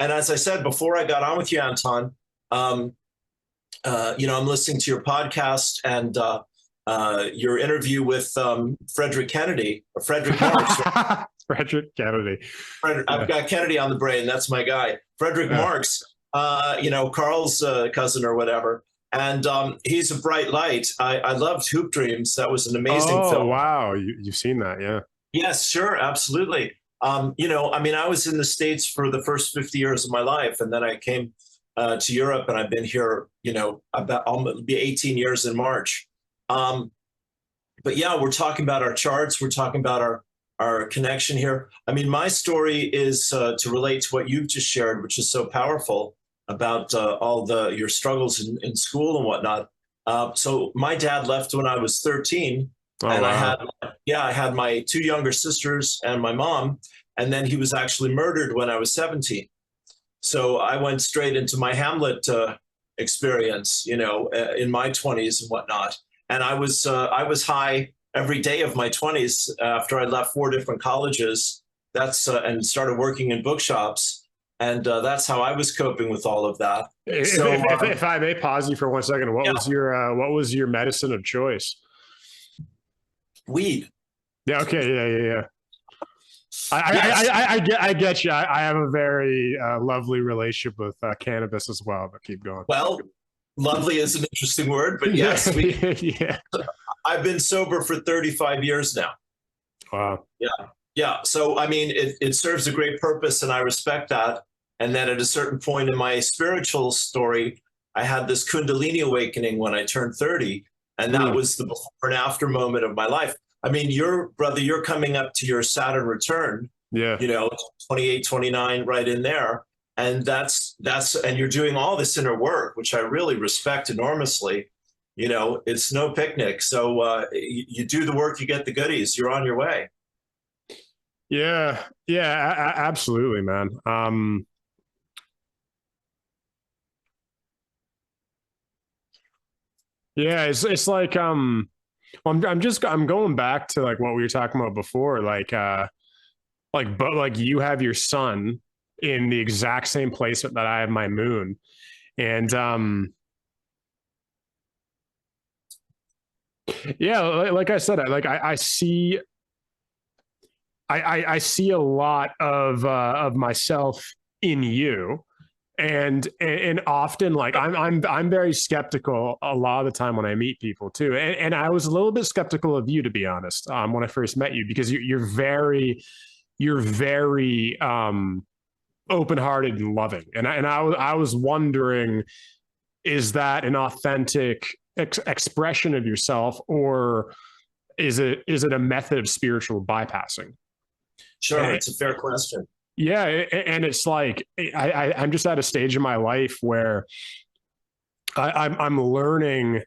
And as I said before I got on with you, Anton, um, I'm listening to your podcast and your interview with Frederick Kennedy, or Frederick Marx. Frederick Kennedy. I've got Kennedy on the brain. That's my guy. Frederick Yeah. Marx, Carl's cousin or whatever. And he's a bright light. I loved Hoop Dreams. That was an amazing Oh, film. wow. You've seen that. Yeah. Yes, sure. Absolutely. I was in the States for the first 50 years of my life. And then I came to Europe, and I've been here, about almost be 18 years in March. But yeah, we're talking about our charts. We're talking about our connection here. I mean, my story is to relate to what you've just shared, which is so powerful about all your struggles in school and whatnot. So my dad left when I was 13, Oh, and wow. I had my two younger sisters and my mom, and then he was actually murdered when I was 17. So I went straight into my Hamlet experience, in my 20s and whatnot. And I was high every day of my 20s after I left four different colleges. And started working in bookshops, and that's how I was coping with all of that. So If I may pause you for 1 second, yeah, what was your medicine of choice? weed. Yeah. Okay. Yeah. Yes. I get you. I have a very lovely relationship with cannabis as well. But keep going. Well, lovely is an interesting word, but Yeah. yes, Yeah. I've been sober for 35 years now. Wow. Yeah. Yeah. So, I mean, it serves a great purpose, and I respect that. And then at a certain point in my spiritual story, I had this Kundalini awakening when I turned 30. And that Mm. was the before and after moment of my life. I mean, you're coming up to your Saturn return, Yeah. 28, 29, right in there. And and you're doing all this inner work, which I really respect enormously. It's no picnic. So you do the work, you get the goodies, you're on your way. Yeah. Yeah. Absolutely, man. Yeah. It's like well, I'm going back to like what we were talking about before, but like you have your sun in the exact same placement that I have my moon. And yeah, like I said, I see I see a lot of myself in you. And often like I'm very skeptical a lot of the time when I meet people too. And I was a little bit skeptical of you, to be honest, when I first met you, because you're very open-hearted and loving. And I was wondering, is that an authentic expression of yourself, or is it a method of spiritual bypassing? Sure, And, it's a fair question. yeah, and it's like I'm just at a stage in my life where I'm learning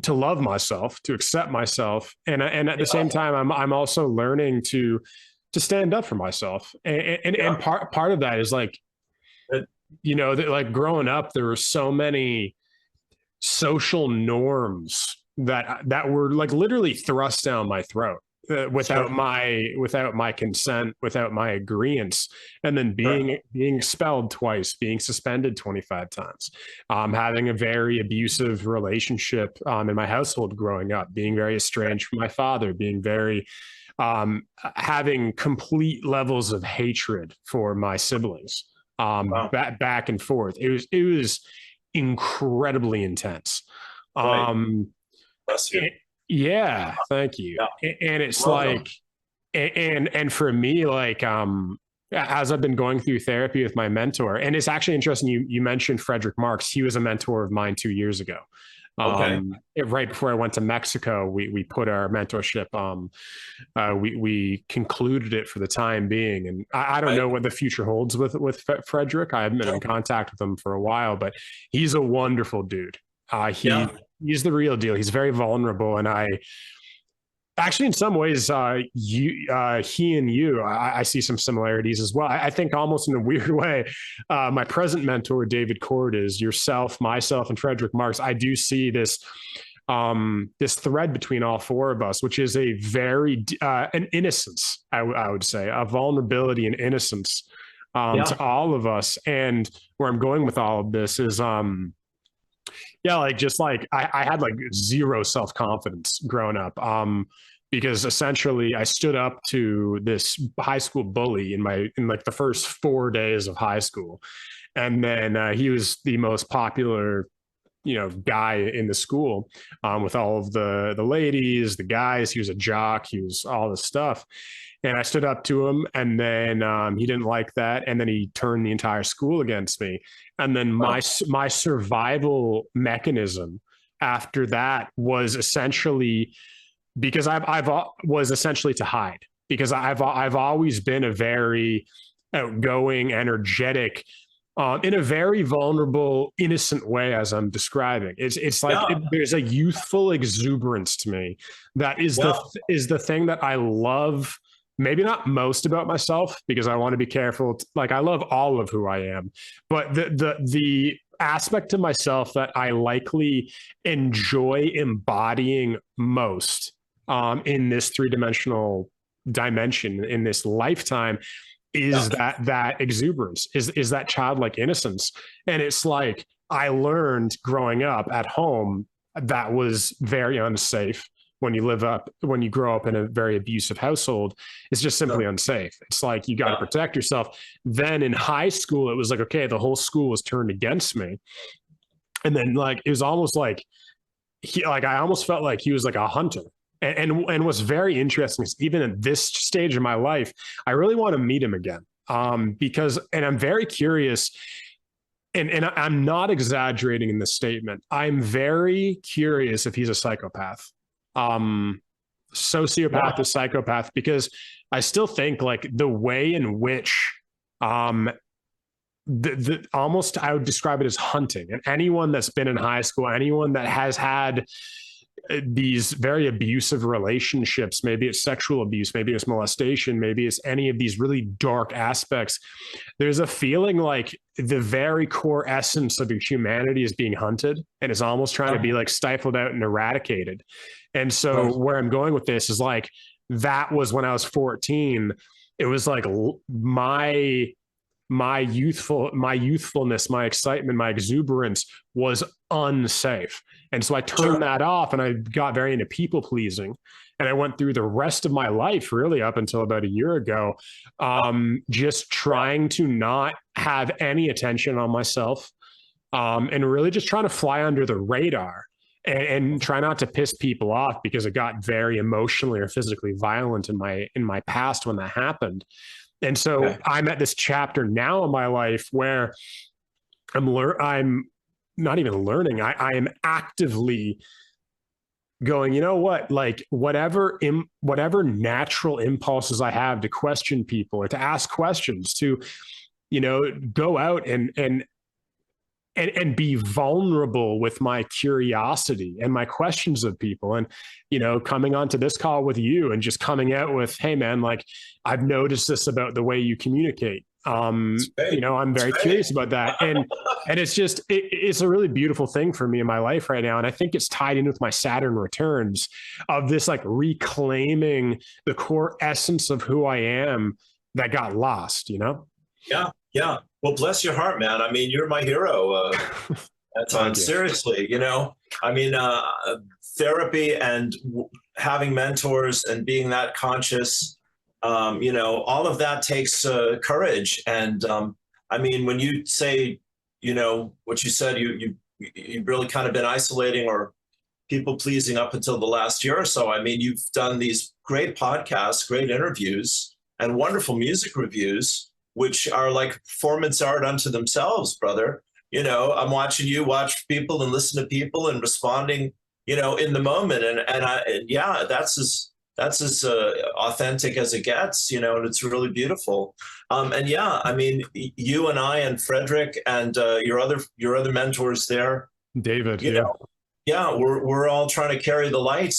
to love myself, to accept myself, and at the Yeah, same time, I'm also learning to stand up for myself. And yeah, part of that is like, it- that like growing up, there were so many social norms that were like literally thrust down my throat, sure, without my consent, without my agreement, and then sure. being expelled twice, being suspended 25 times, having a very abusive relationship in my household growing up, being very estranged from my father, being very having complete levels of hatred for my siblings, Wow, back and forth. It was incredibly intense. right. Um, Bless you. it- yeah, thank you. Yeah, And it's welcome. like, and for me, like, as I've been going through therapy with my mentor, and it's actually interesting. You mentioned Frederick Marx. He was a mentor of mine 2 years ago. Okay. Right before I went to Mexico, we put our mentorship. We concluded it for the time being, and I don't Right. know what the future holds with Frederick. I haven't been in Sure. contact with him for a while, but he's a wonderful dude. Yeah. He's the real deal. He's very vulnerable, and I actually, in some ways, he and you, I see some similarities as well. I think almost in a weird way, my present mentor, David Cord, is yourself, myself, and Frederick Marx. I do see this thread between all four of us, which is a very an innocence, I would say, a vulnerability and innocence, Yeah. to all of us. And where I'm going with all of this is, yeah, like just like I had like zero self-confidence growing up. Because essentially I stood up to this high school bully in like the first 4 days of high school. And then he was the most popular, guy in the school, with all of the ladies, the guys. He was a jock. He was all this stuff. And I stood up to him, and then he didn't like that, and then he turned the entire school against me. And then Wow. my survival mechanism after that was essentially, because I've was essentially to hide, because I've always been a very outgoing, energetic, in a very vulnerable, innocent way, as I'm describing. It's like Yeah. there's a youthful exuberance to me that Yeah. is the thing that I love. Maybe not most about myself, because I want to be careful. Like, I love all of who I am, but the aspect of myself that I likely enjoy embodying most, in this three-dimensional dimension in this lifetime, Yeah. is that exuberance, is that childlike innocence. And it's like, I learned growing up at home that was very unsafe. When you grow up in a very abusive household, it's just simply No. unsafe. It's like, you got to Yeah. protect yourself. Then in high school, it was like, okay, the whole school was turned against me. And then, like, it was almost like I almost felt like he was like a hunter. And what's very interesting is, even at this stage of my life, I really want to meet him again. Because, and I'm very curious, and I'm not exaggerating in this statement. I'm very curious if he's a psychopath, um, sociopath, Yeah. or psychopath, because I still think, like, the way in which, um, the almost, I would describe it as hunting. And anyone that's been in high school, anyone that has had these very abusive relationships, maybe it's sexual abuse, maybe it's molestation, maybe it's any of these really dark aspects, there's a feeling like the very core essence of your humanity is being hunted, and is almost trying to be like stifled out and eradicated. And so Right. where I'm going with this is, like, that was when I was 14. It was like my youthfulness, my excitement, my exuberance was unsafe. And so I turned Sure. that off, and I got very into people pleasing. And I went through the rest of my life, really up until about a year ago, just trying to not have any attention on myself, and really just trying to fly under the radar, and try not to piss people off, because it got very emotionally or physically violent in my past when that happened. And so Okay. I'm at this chapter now in my life where I'm not even learning. I am actively going, you know what, like, whatever natural impulses I have to question people, or to ask questions, to, go out and be vulnerable with my curiosity and my questions of people. And, coming onto this call with you, and just coming out with, hey man, like, I've noticed this about the way you communicate. It's great. I'm It's very great. curious about that. And it's just, it's a really beautiful thing for me in my life right now. And I think it's tied in with my Saturn returns, of this, like, reclaiming the core essence of who I am that got lost. Yeah. Yeah. Well, bless your heart, man. I mean, you're my hero, Anton. Thank you. Seriously, I mean, therapy and having mentors and being that conscious, all of that takes courage. And I mean, when you say, what you said, you've really kind of been isolating or people pleasing up until the last year or so. I mean, you've done these great podcasts, great interviews, and wonderful music reviews, which are like performance art unto themselves, brother. I'm watching you watch people and listen to people and responding, in the moment. And yeah, that's as authentic as it gets, and it's really beautiful. And yeah, I mean, you and I and Frederick and your other mentors there, David. you Yeah. know, yeah, we're all trying to carry the light,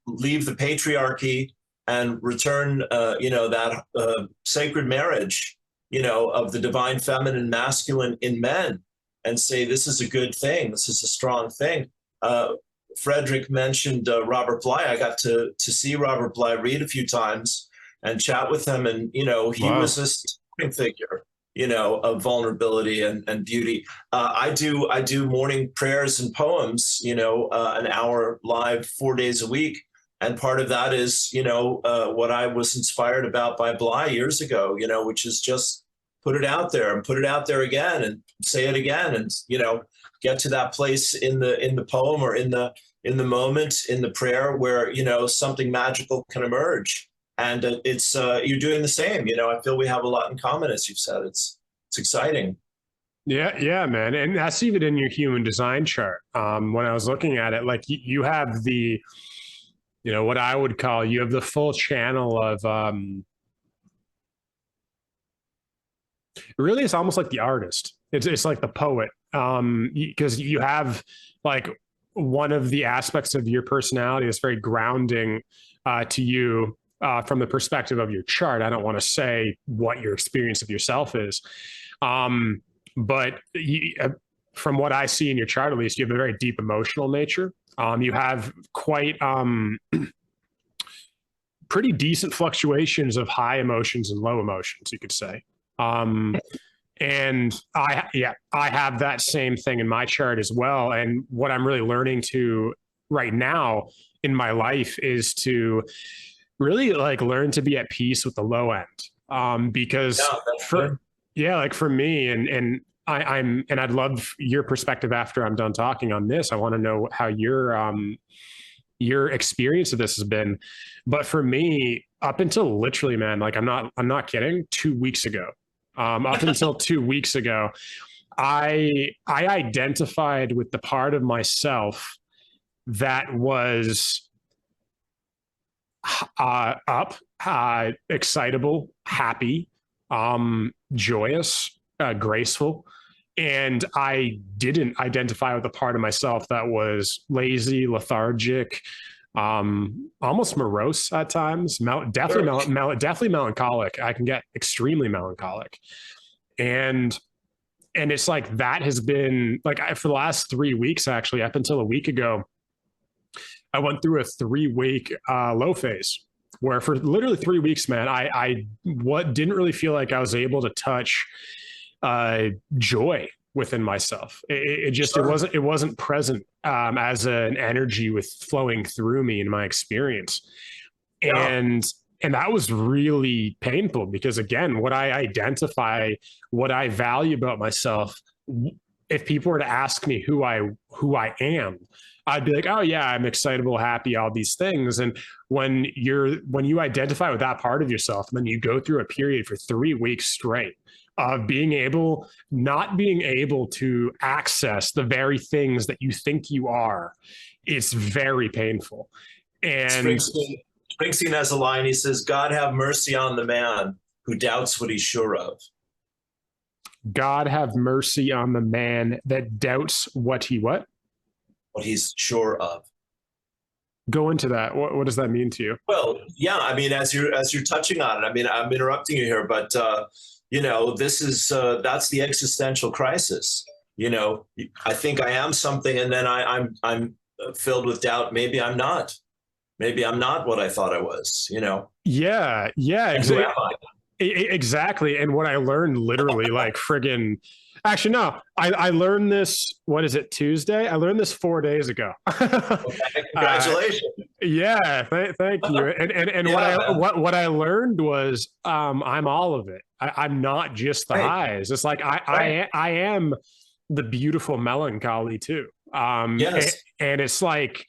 leave the patriarchy and return, that sacred marriage, of the divine feminine, masculine in men, and say this is a good thing, this is a strong thing. Frederick mentioned Robert Bly. I got to see Robert Bly read a few times, and chat with him. And, he Wow. was a starring figure, of vulnerability and beauty. I do morning prayers and poems, an hour live 4 days a week. And part of that is, what I was inspired about by Bly years ago, which is just put it out there and put it out there again and say it again. And, get to that place in the poem or in the moment, in the prayer where, something magical can emerge. And it's you're doing the same. I feel we have a lot in common, as you've said. It's exciting. Yeah, man. And that's even in your human design chart. When I was looking at it, like you have the, what I would call, you have the full channel of, really, it's almost like the artist. It's like the poet. Because you have like one of the aspects of your personality that's very grounding to you from the perspective of your chart. I don't want to say what your experience of yourself is. But from what I see in your chart, at least, you have a very deep emotional nature. You have quite pretty decent fluctuations of high emotions and low emotions, you could say. And I have that same thing in my chart as well. And what I'm really learning to right now in my life is to really like learn to be at peace with the low end. Because like for me, and I'd love your perspective after I'm done talking on this. I want to know how your experience of this has been. But for me, up until literally, man, like I'm not kidding, 2 weeks ago, up until 2 weeks ago, I identified with the part of myself that was excitable, happy, joyous, graceful. And I didn't identify with the part of myself that was lazy, lethargic, almost morose at times, definitely melancholic. I can get extremely melancholic. And it's like, that has been like, for the last 3 weeks, actually, up until a week ago, I went through a 3-week low phase where for literally 3 weeks, man, I didn't really feel like I was able to touch joy within myself. It wasn't present as an energy with flowing through me in my experience. Yeah. And that was really painful because, again, what I identify, what I value about myself, if people were to ask me who I am, I'd be like, oh yeah, I'm excitable, happy, all these things. And when you identify with that part of yourself, and then you go through a period for 3 weeks straight of not being able to access the very things that you think you are, it's very painful. And Springsteen has a line. He says, "God have mercy on the man who doubts what he's sure of." God have mercy on the man that doubts what he's sure of. Go into that. What does that mean to you? Well, yeah, I mean, as you're touching on it, I mean, I'm interrupting you here, but this is that's the existential crisis. I think I am something, and then I'm filled with doubt. Maybe I'm not. Maybe I'm not what I thought I was. Yeah, exactly. And what I learned literally, like friggin'. Actually, no, I learned this, what is it, Tuesday? I learned this 4 days ago. Okay, congratulations. Yeah, thank you. And yeah, what I learned was I'm all of it. I'm not just the highs. It's like I am the beautiful melancholy too. Yes. And it's like,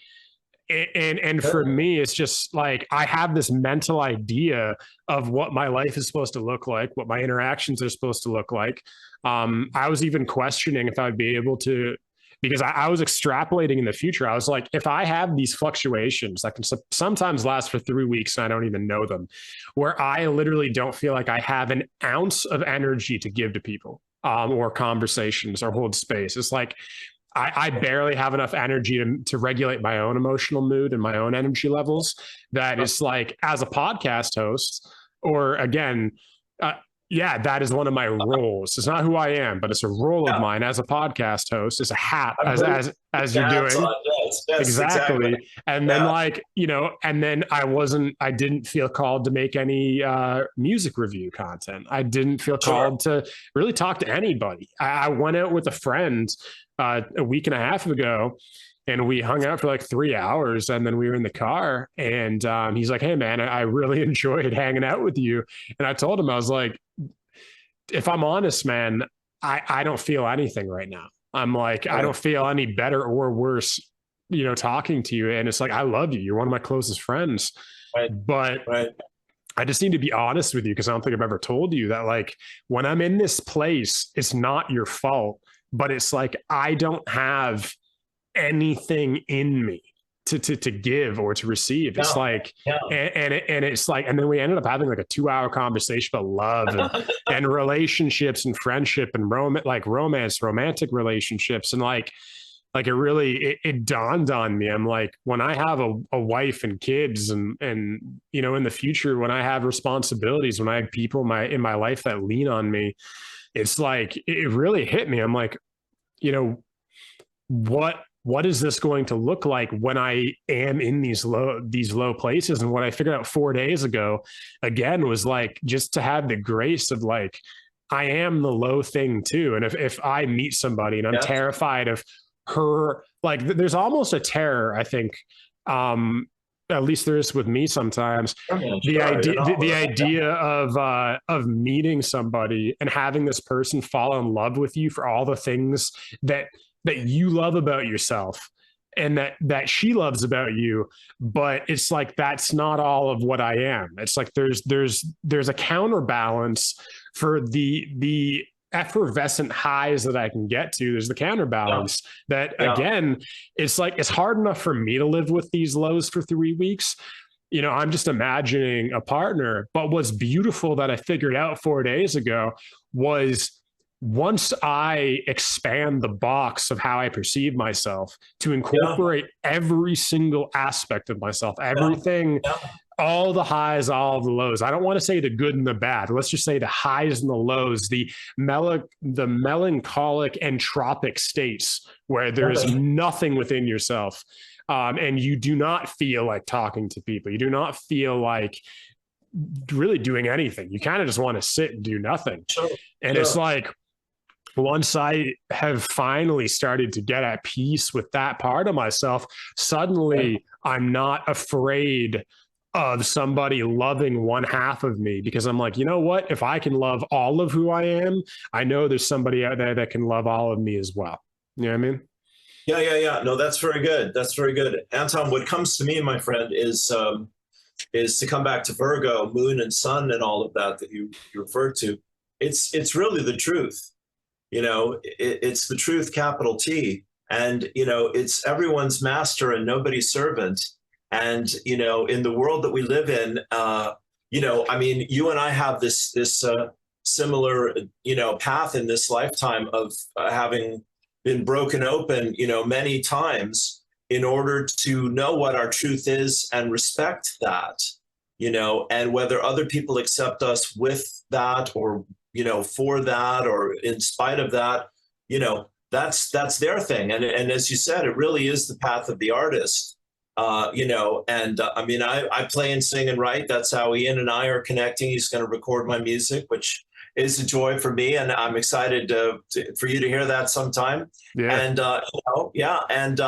and for me, it's just like I have this mental idea of what my life is supposed to look like, what my interactions are supposed to look like. I was even questioning if I'd be able to, because I was extrapolating in the future. I was like, if I have these fluctuations that can sometimes last for 3 weeks and I don't even know them, where I literally don't feel like I have an ounce of energy to give to people or conversations or hold space. It's like, I barely have enough energy to regulate my own emotional mood and my own energy levels. That is like, as a podcast host, or again, that is one of my roles. It's not who I am, but it's a role of mine as a podcast host. It's a hat as you're doing. Yes, exactly. exactly. And then Yeah, like, and then I didn't feel called to make any music review content. I didn't feel sure. called to really talk to anybody. I went out with a friend a week and a half ago, and we hung out for like 3 hours, and then we were in the car, and he's like, "Hey man, I really enjoyed hanging out with you." And I told him, I was like, if I'm honest, man, I don't feel anything right now. I'm like, I Right, don't feel any better or worse, talking to you. And it's like, I love you. You're one of my closest friends. right, But right. I just need to be honest with you, because I don't think I've ever told you that, like, when I'm in this place, it's not your fault, but it's like I don't have anything in me to give or to receive. It's Yeah, like, yeah. and it's like, and then we ended up having like a 2 hour conversation about love and relationships and friendship and romance, romantic relationships. And like it really, it dawned on me. I'm like, when I have a wife and kids and, in the future, when I have responsibilities, when I have people in my life that lean on me, it's like, it really hit me. I'm like, you know, what is this going to look like when I am in these low places? And what I figured out 4 days ago, again, was like, just to have the grace of like, I am the low thing too. And if I meet somebody and I'm Yes. terrified of her, like there's almost a terror, I think, at least there is with me sometimes, Sure, the sure, idea the idea of meeting somebody and having this person fall in love with you for all the things that you love about yourself and that she loves about you, but it's like, that's not all of what I am. It's like there's a counterbalance for the effervescent highs that I can get to. There's the yeah, counterbalance that, yeah, again, it's like, it's hard enough for me to live with these lows for 3 weeks. I'm just imagining a partner. But what's beautiful that I figured out 4 days ago was, once I expand the box of how I perceive myself to yeah, incorporate every single aspect of myself, yeah, everything, yeah. all the highs, all the lows. I don't want to say the good and the bad. Let's just say the highs and the lows, the melancholic entropic states where there is Right. nothing within yourself. And you do not feel like talking to people. You do not feel like really doing anything. You kind of just want to sit and do nothing. Sure, And it's sure. like, once I have finally started to get at peace with that part of myself, Right. suddenly I'm not afraid of somebody loving one half of me, because I'm like, you know what? If I can love all of who I am, I know there's somebody out there that can love all of me as well. You know what I mean? Yeah, yeah, yeah. No, that's very good. That's very good. Anton, what comes to me, my friend, is to come back to Virgo, Moon and Sun, and all of that you referred to. It's really the truth. It's the truth, capital T. And it's everyone's master and nobody's servant. And in the world that we live in, I mean, you and I have this similar path in this lifetime of having been broken open many times in order to know what our truth is and respect that, and whether other people accept us with that, or for that, or in spite of that, that's their thing. And as you said, it really is the path of the artist. And I mean, I play and sing and write. That's how Ian and I are connecting. He's going to record my music, which is a joy for me, and I'm excited for you to hear that sometime. Yeah. And yeah, and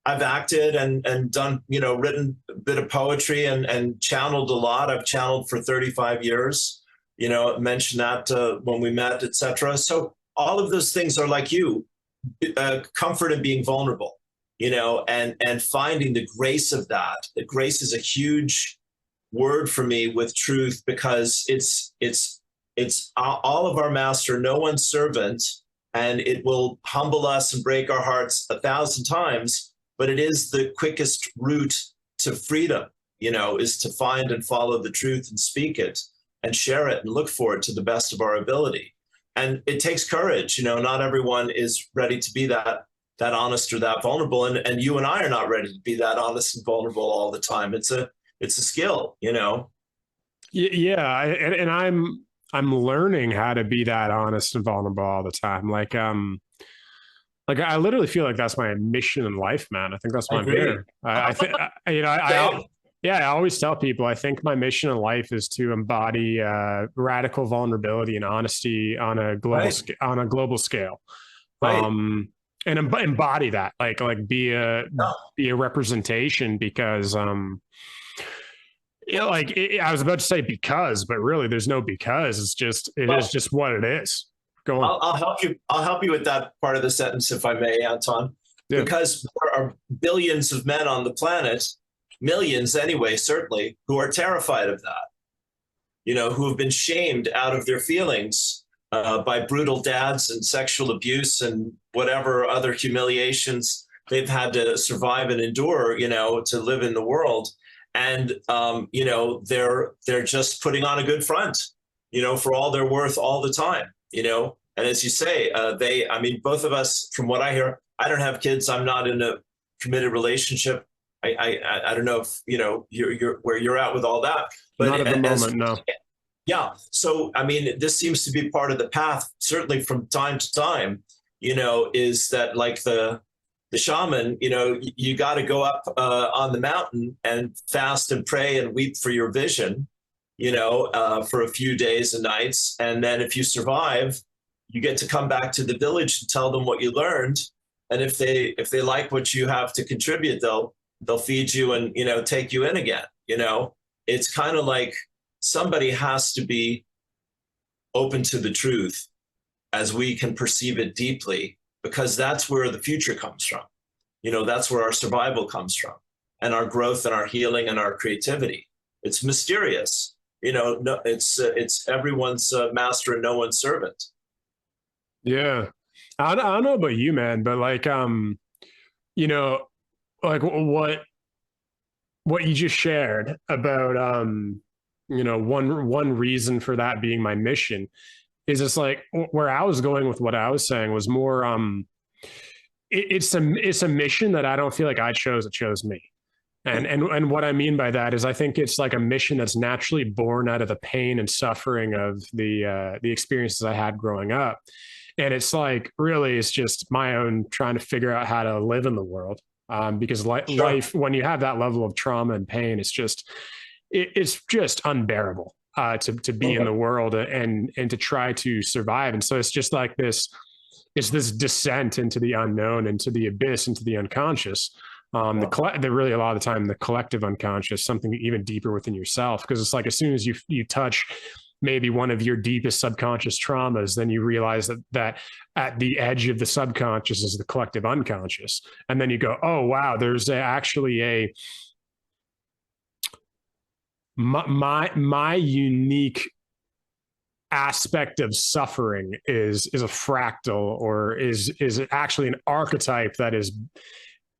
I've acted and done, written a bit of poetry and channeled a lot. I've channeled for 35 years. Mentioned that when we met, etc. So all of those things are like you, comfort in being vulnerable, and finding the grace of that. The grace is a huge word for me with truth, because it's all of our master, no one's servant, and it will humble us and break our hearts 1,000 times, but it is the quickest route to freedom, is to find and follow the truth and speak it and share it and look for it to the best of our ability. And it takes courage. Not everyone is ready to be that honest or that vulnerable. And you and I are not ready to be that honest and vulnerable all the time. It's a skill. Yeah. And I'm learning how to be that honest and vulnerable all the time. Like, Like I literally feel like that's my mission in life, man. I think that's I why I'm agree. here. I think, you know, Yeah, yeah, I always tell people I think my mission in life is to embody radical vulnerability and honesty on a right, global scale, right. um, and embody that, like Yeah. be a representation because, you know, I was about to say because, but really there's no because. It is Well, just what it is. Go on. I'll help you. I'll help you with that part of the sentence, if I may, Anton, Yeah, because there are billions of men on the planet, millions anyway, certainly, who are terrified of that. Who have been shamed out of their feelings by brutal dads and sexual abuse and whatever other humiliations they've had to survive and endure, to live in the world. And they're just putting on a good front, for all they're worth all the time. And as you say, I mean, both of us, from what I hear, I don't have kids. I'm not in a committed relationship. I don't know if you're where you're at with all that, but not at the moment, no. yeah. So, I mean, this seems to be part of the path, certainly from time to time, is that like the shaman, you got to go up on the mountain and fast and pray and weep for your vision, for a few days and nights. And then if you survive, you get to come back to the village and tell them what you learned. And if they like what you have to contribute, they'll feed you and, take you in again. It's kind of like somebody has to be open to the truth as we can perceive it deeply, because that's where the future comes from. That's where our survival comes from, and our growth and our healing and our creativity. It's mysterious. No, it's everyone's master and no one's servant. Yeah. I don't know about you, man, but like, you know, like what you just shared about, one reason for that being my mission is it's like where I was going with what I was saying was more, it's a mission that I don't feel like I chose. It chose me. And what I mean by that is I think it's like a mission that's naturally born out of the pain and suffering of the experiences I had growing up. And it's like really it's just my own trying to figure out how to live in the world. Because Sure. life, when you have that level of trauma and pain, it's just unbearable to be in Okay. the world and to try to survive. And so it's just like it's this descent into the unknown, into the abyss, into the unconscious. Yeah. The really a lot of the time the collective unconscious, something even deeper within yourself, because it's like as soon as you touch maybe one of your deepest subconscious traumas, then you realize that at the edge of the subconscious is the collective unconscious, and then you go, oh wow, there's actually my unique aspect of suffering is a fractal, or is actually an archetype that is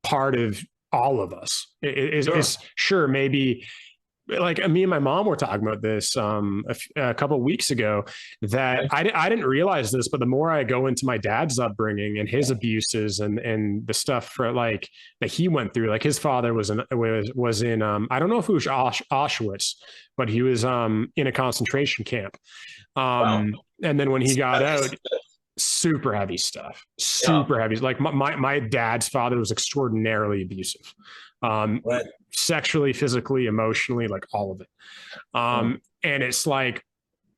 part of all of us. Sure. Is sure maybe like me and my mom were talking about this a couple of weeks ago, that Okay. I didn't realize this, but the more I go into my dad's upbringing and his abuses and the stuff for like that he went through, like his father was in I don't know if it was Auschwitz, but he was in a concentration camp. Wow. And then when he got That out, is- super heavy stuff, Yeah. super heavy. Like my dad's father was extraordinarily abusive, um, Right. sexually, physically, emotionally, like all of it. Yeah. And it's like,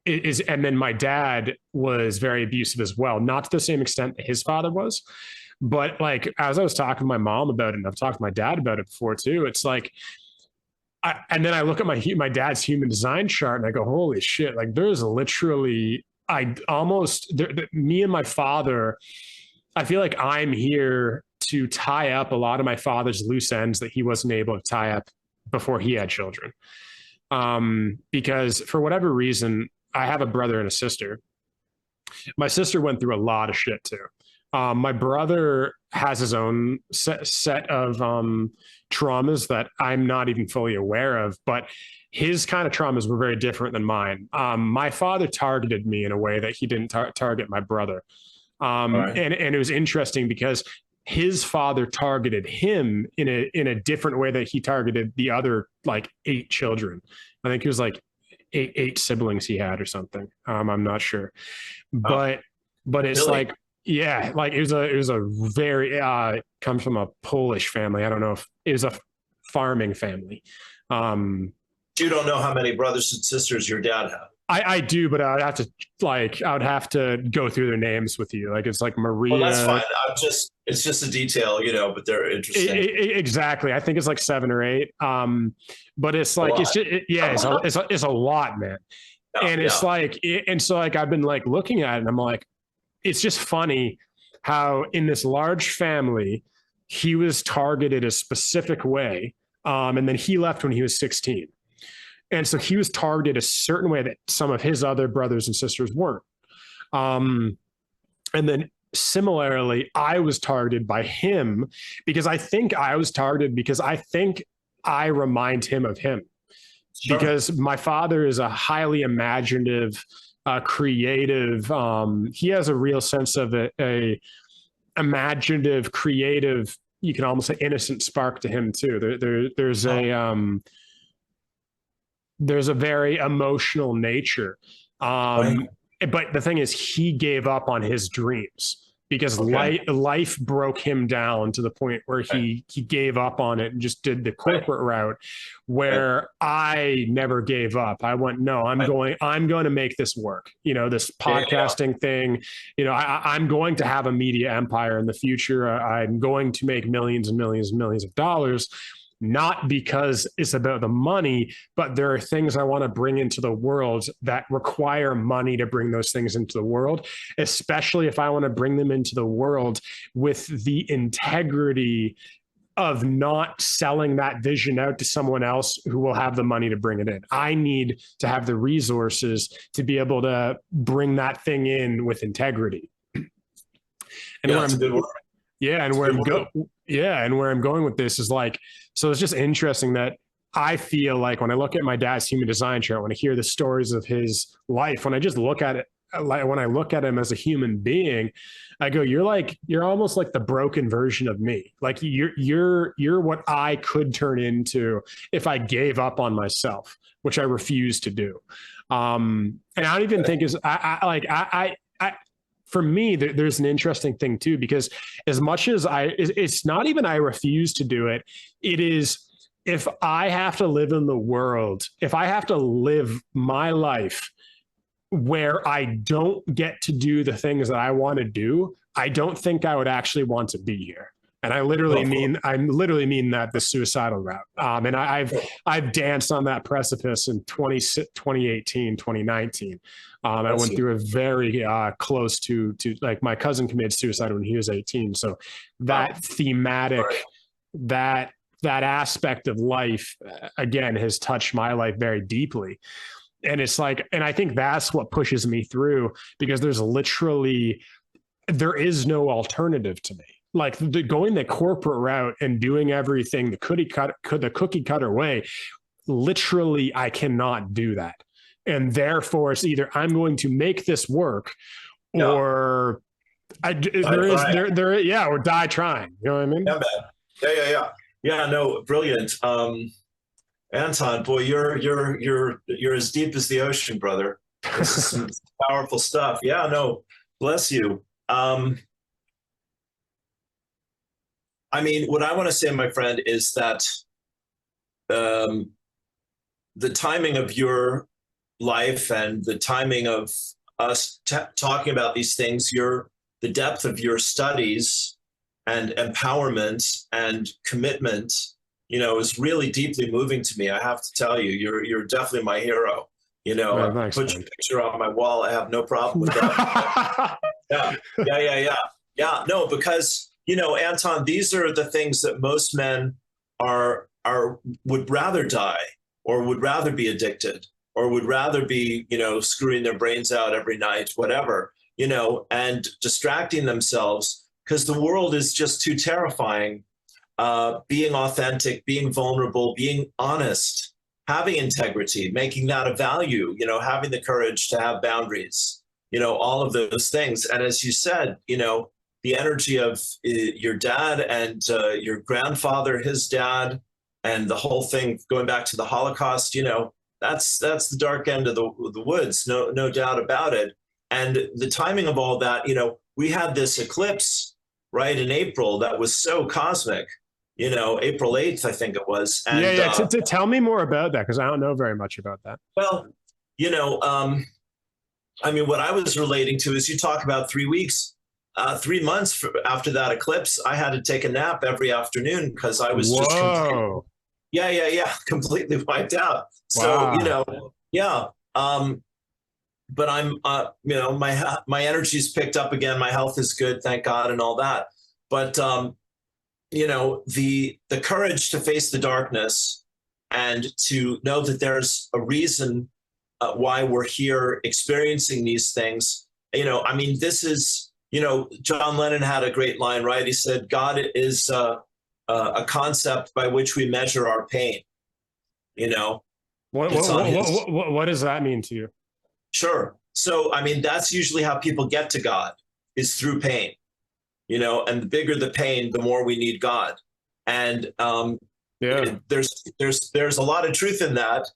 and then my dad was very abusive as well, not to the same extent that his father was. But like, as I was talking to my mom about it, and I've talked to my dad about it before too, it's like, and then I look at my dad's human design chart and I go, holy shit, like there's literally, me and my father, I feel like I'm here to tie up a lot of my father's loose ends that he wasn't able to tie up before he had children. Because for whatever reason, I have a brother and a sister. My sister went through a lot of shit too. My brother has his own set of traumas that I'm not even fully aware of, but his kind of traumas were very different than mine. My father targeted me in a way that he didn't target my brother. All right. And it was interesting because his father targeted him in a different way that he targeted the other like 8 children. I think he was like eight siblings he had or something. I'm not sure, Wow. but it's like Really? Yeah, like it was a very comes from a Polish family. I don't know if it was a farming family. Um, You don't know how many brothers and sisters your dad had. I do, but I would have to go through their names with you. Like it's like Well, that's Maria. fine. It's just a detail, but they're interesting. Exactly. I think it's like 7 or 8. But it's A like lot. it's just it's a lot, man. Yeah, And it's yeah. like and so like I've been like looking at it and I'm like, it's just funny how in this large family he was targeted a specific way. And then he left when he was 16. And so he was targeted a certain way that some of his other brothers and sisters weren't. Um, and then similarly, I was targeted by him because I think I was targeted because I think I remind him of him. Sure. Because my father is a highly imaginative, creative. He has a real sense of a imaginative, creative. You can almost say innocent spark to him too. There's a very emotional nature. Right. But the thing is, he gave up on his dreams because Okay. life broke him down to the point where Right. he gave up on it and just did the Right. corporate route. Right. Where I never gave up. I went, no, Right. I'm going to make this work. This Yeah, yeah, yeah. podcasting thing. I'm going to have a media empire in the future. I'm going to make millions and millions and millions of dollars, not because it's about the money, but there are things I want to bring into the world that require money to bring those things into the world, especially if I want to bring them into the world with the integrity of not selling that vision out to someone else who will have the money to bring it in. I need to have the resources to be able to bring that thing in with integrity. And Yeah, that's a good word. yeah, and where I'm going with this is like, so it's just interesting that I feel like when I look at my dad's human design chart, when I hear the stories of his life, when I just look at it, like when I look at him as a human being, I go, you're almost like the broken version of me. Like you're what I could turn into if I gave up on myself, which I refuse to do. And I don't even think is I for me, there's an interesting thing too, because as much as it's not even I refuse to do it. It is if I have to live in the world, if I have to live my life where I don't get to do the things that I want to do, I don't think I would actually want to be here. And I literally mean that the suicidal route. And I've danced on that precipice in 2018, 2019. I went through a very close to like my cousin committed suicide when he was 18. So that thematic, that aspect of life, again, has touched my life very deeply. And it's like, and I think that's what pushes me through, because there is no alternative to me. Like going the corporate route and doing everything the cookie cutter way, literally, I cannot do that. And therefore, it's either I'm going to make this work, or or die trying. You know what I mean? Yeah, man. Yeah. Yeah, no, brilliant. Anton, boy, you're as deep as the ocean, brother. This is some powerful stuff. Yeah, no, bless you. I mean, what I want to say, my friend, is that the timing of your life and the timing of us talking about these things, the depth of your studies and empowerment and commitment, is really deeply moving to me. I have to tell you, you're definitely my hero. Thanks, put your picture on my wall. I have no problem with that. Yeah. No, because Anton, these are the things that most men would rather die, or would rather be addicted, or would rather be screwing their brains out every night, whatever, and distracting themselves, because the world is just too terrifying. Being authentic, being vulnerable, being honest, having integrity, making that a value, having the courage to have boundaries, all of those things. And as you said, the energy of your dad and your grandfather, his dad, and the whole thing going back to the Holocaust, that's the dark end of the woods, no doubt about it. And the timing of all that, we had this eclipse right in April that was so cosmic, April 8th, I think it was. And Yeah. Tell me more about that, because I don't know very much about that. well, you know, what I was relating to is you talk about 3 weeks, 3 months after that eclipse, I had to take a nap every afternoon because I was just completely wiped out. So, yeah. But I'm, my energy's picked up again. My health is good, thank God, and all that. But, the courage to face the darkness and to know that there's a reason why we're here experiencing these things. This is, John Lennon had a great line, right? He said, God is a concept by which we measure our pain. What does that mean to you? Sure. So, that's usually how people get to God, is through pain, and the bigger the pain, the more we need God. And there's a lot of truth in that,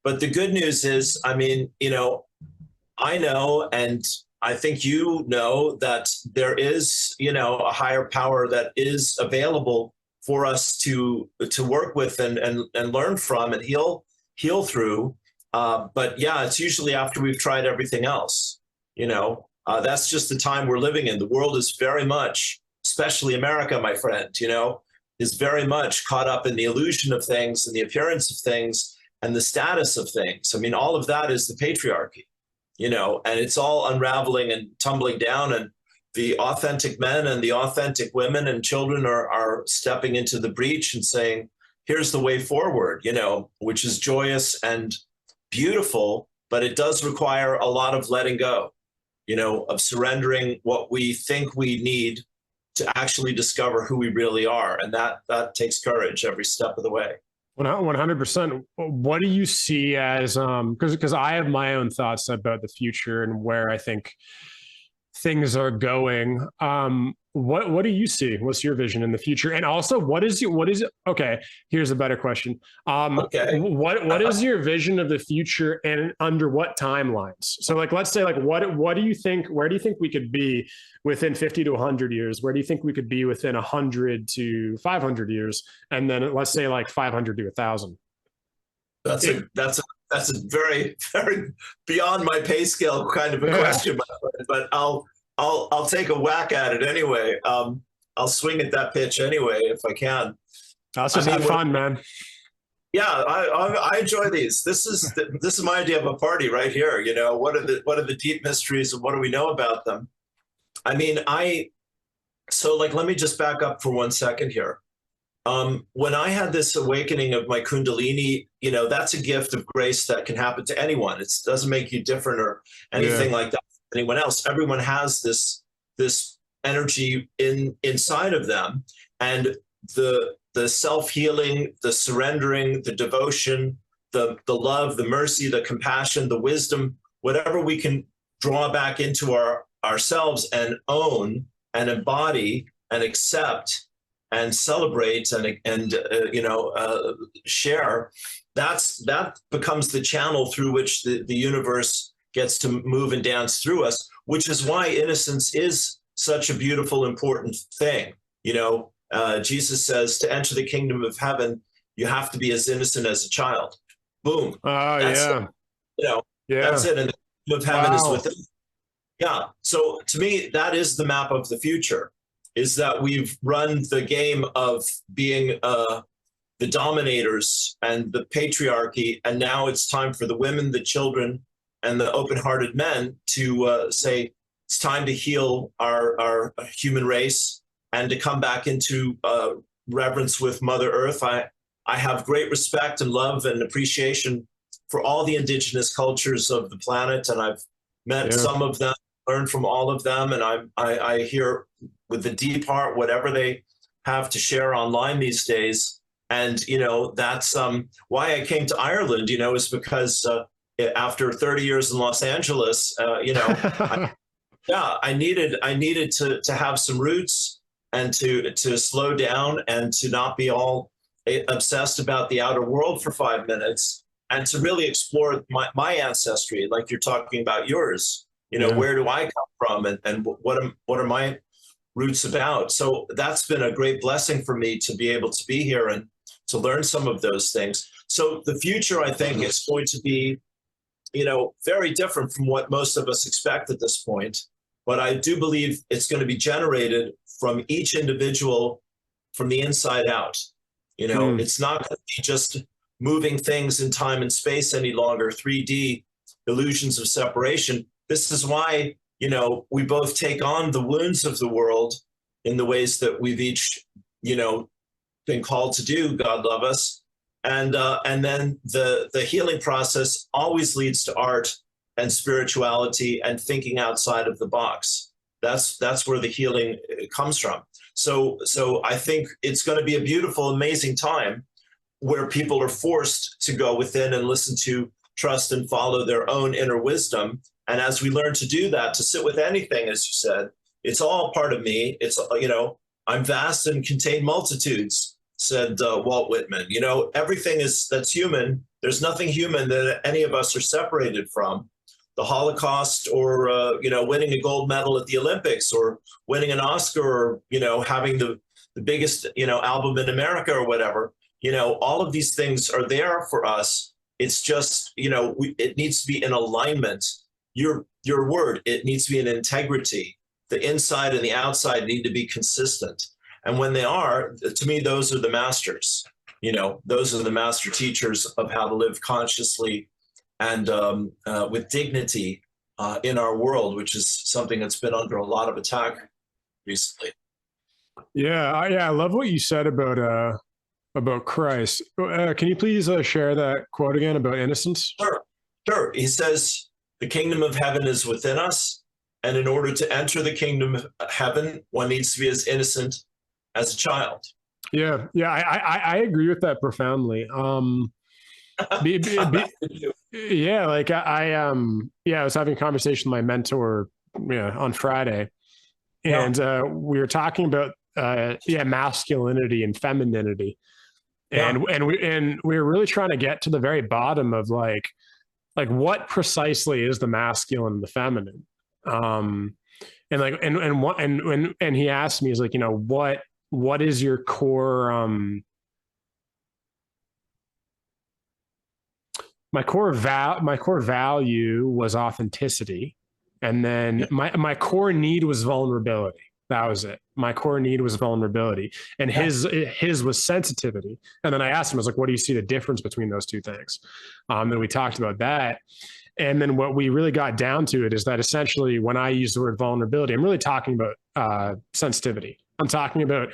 but the good news is, I know, and I think that there is, a higher power that is available for us to work with and learn from and heal through. But yeah, it's usually after we've tried everything else. That's just the time we're living in. The world is very much, especially America, my friend, is very much caught up in the illusion of things and the appearance of things and the status of things. All of that is the patriarchy, and it's all unraveling and tumbling down. And the authentic men and the authentic women and children are stepping into the breach and saying, here's the way forward, which is joyous and beautiful, but it does require a lot of letting go, of surrendering what we think we need to actually discover who we really are. And that takes courage every step of the way. 100%. What do you see as, because I have my own thoughts about the future and where I think things are going. What do you see? What's your vision in the future? And also, okay, here's a better question. Okay. What is your vision of the future and under what timelines? So let's say what do you think, where do you think we could be within 50 to 100 years? Where do you think we could be within 100 to 500 years? And then let's say 500 to 1,000. That's a very, very beyond my pay scale kind of a question, but I'll take a whack at it anyway. I'll swing at that pitch anyway if I can. Let's just have fun, man. Yeah, I enjoy these. This is my idea of a party right here. What are the deep mysteries and what do we know about them? Let me just back up for 1 second here. When I had this awakening of my Kundalini, that's a gift of grace that can happen to anyone. It doesn't make you different or anything like that. Anyone else. Everyone has this energy inside of them, and the self-healing, the surrendering, the devotion, the love, the mercy, the compassion, the wisdom, whatever we can draw back into ourselves and own and embody and accept and celebrate and share, that becomes the channel through which the universe gets to move and dance through us, which is why innocence is such a beautiful, important thing. Jesus says to enter the kingdom of heaven, you have to be as innocent as a child. Boom. That's it. And the kingdom of heaven is within. Yeah. So to me, that is the map of the future, is that we've run the game of being the dominators and the patriarchy. And now it's time for the women, the children, and the open-hearted men to say, it's time to heal our human race and to come back into reverence with Mother Earth. I have great respect and love and appreciation for all the indigenous cultures of the planet, and I've met some of them, learned from all of them, and I hear with the deep heart whatever they have to share online these days. And that's why I came to Ireland. Is because after 30 years in Los Angeles, I needed to have some roots and to slow down and to not be all obsessed about the outer world for 5 minutes, and to really explore my ancestry, like you're talking about yours. Yeah. where do I come from, and what are my roots about? So that's been a great blessing for me to be able to be here and to learn some of those things. So the future, I think, is going to be, very different from what most of us expect at this point. But I do believe it's going to be generated from each individual from the inside out. It's not going to be just moving things in time and space any longer, 3D illusions of separation. This is why, we both take on the wounds of the world in the ways that we've each, been called to do, God love us. And then the healing process always leads to art and spirituality and thinking outside of the box. That's where the healing comes from. So I think it's going to be a beautiful, amazing time where people are forced to go within and listen to, trust, and follow their own inner wisdom. And as we learn to do that, to sit with anything, as you said, it's all part of me. It's, I'm vast and contain multitudes, said Walt Whitman. Everything that's human. There's nothing human that any of us are separated from. The Holocaust, or winning a gold medal at the Olympics, or winning an Oscar, or having the biggest album in America, or whatever. All of these things are there for us. It's just it needs to be in alignment. Your word, it needs to be in integrity. The inside and the outside need to be consistent. And when they are, to me, those are the masters. Those are the master teachers of how to live consciously and with dignity in our world, which is something that's been under a lot of attack recently. Yeah, I love what you said about Christ. Can you please share that quote again about innocence? Sure. He says, "The kingdom of heaven is within us, and in order to enter the kingdom of heaven, one needs to be as innocent as a child." Yeah, I agree with that profoundly. Yeah, like I was having a conversation with my mentor, on Friday, and we were talking about masculinity and femininity, and we were really trying to get to the very bottom of like what precisely is the masculine and the feminine, and he asked me, he's like, what is your core my core value was authenticity, and then my core need was vulnerability. That was it. My core need was vulnerability, and his was sensitivity. And then I asked him, I was like, what do you see the difference between those two things? And we talked about that. And then what we really got down to it is that essentially when I use the word vulnerability, I'm really talking about sensitivity. I'm talking about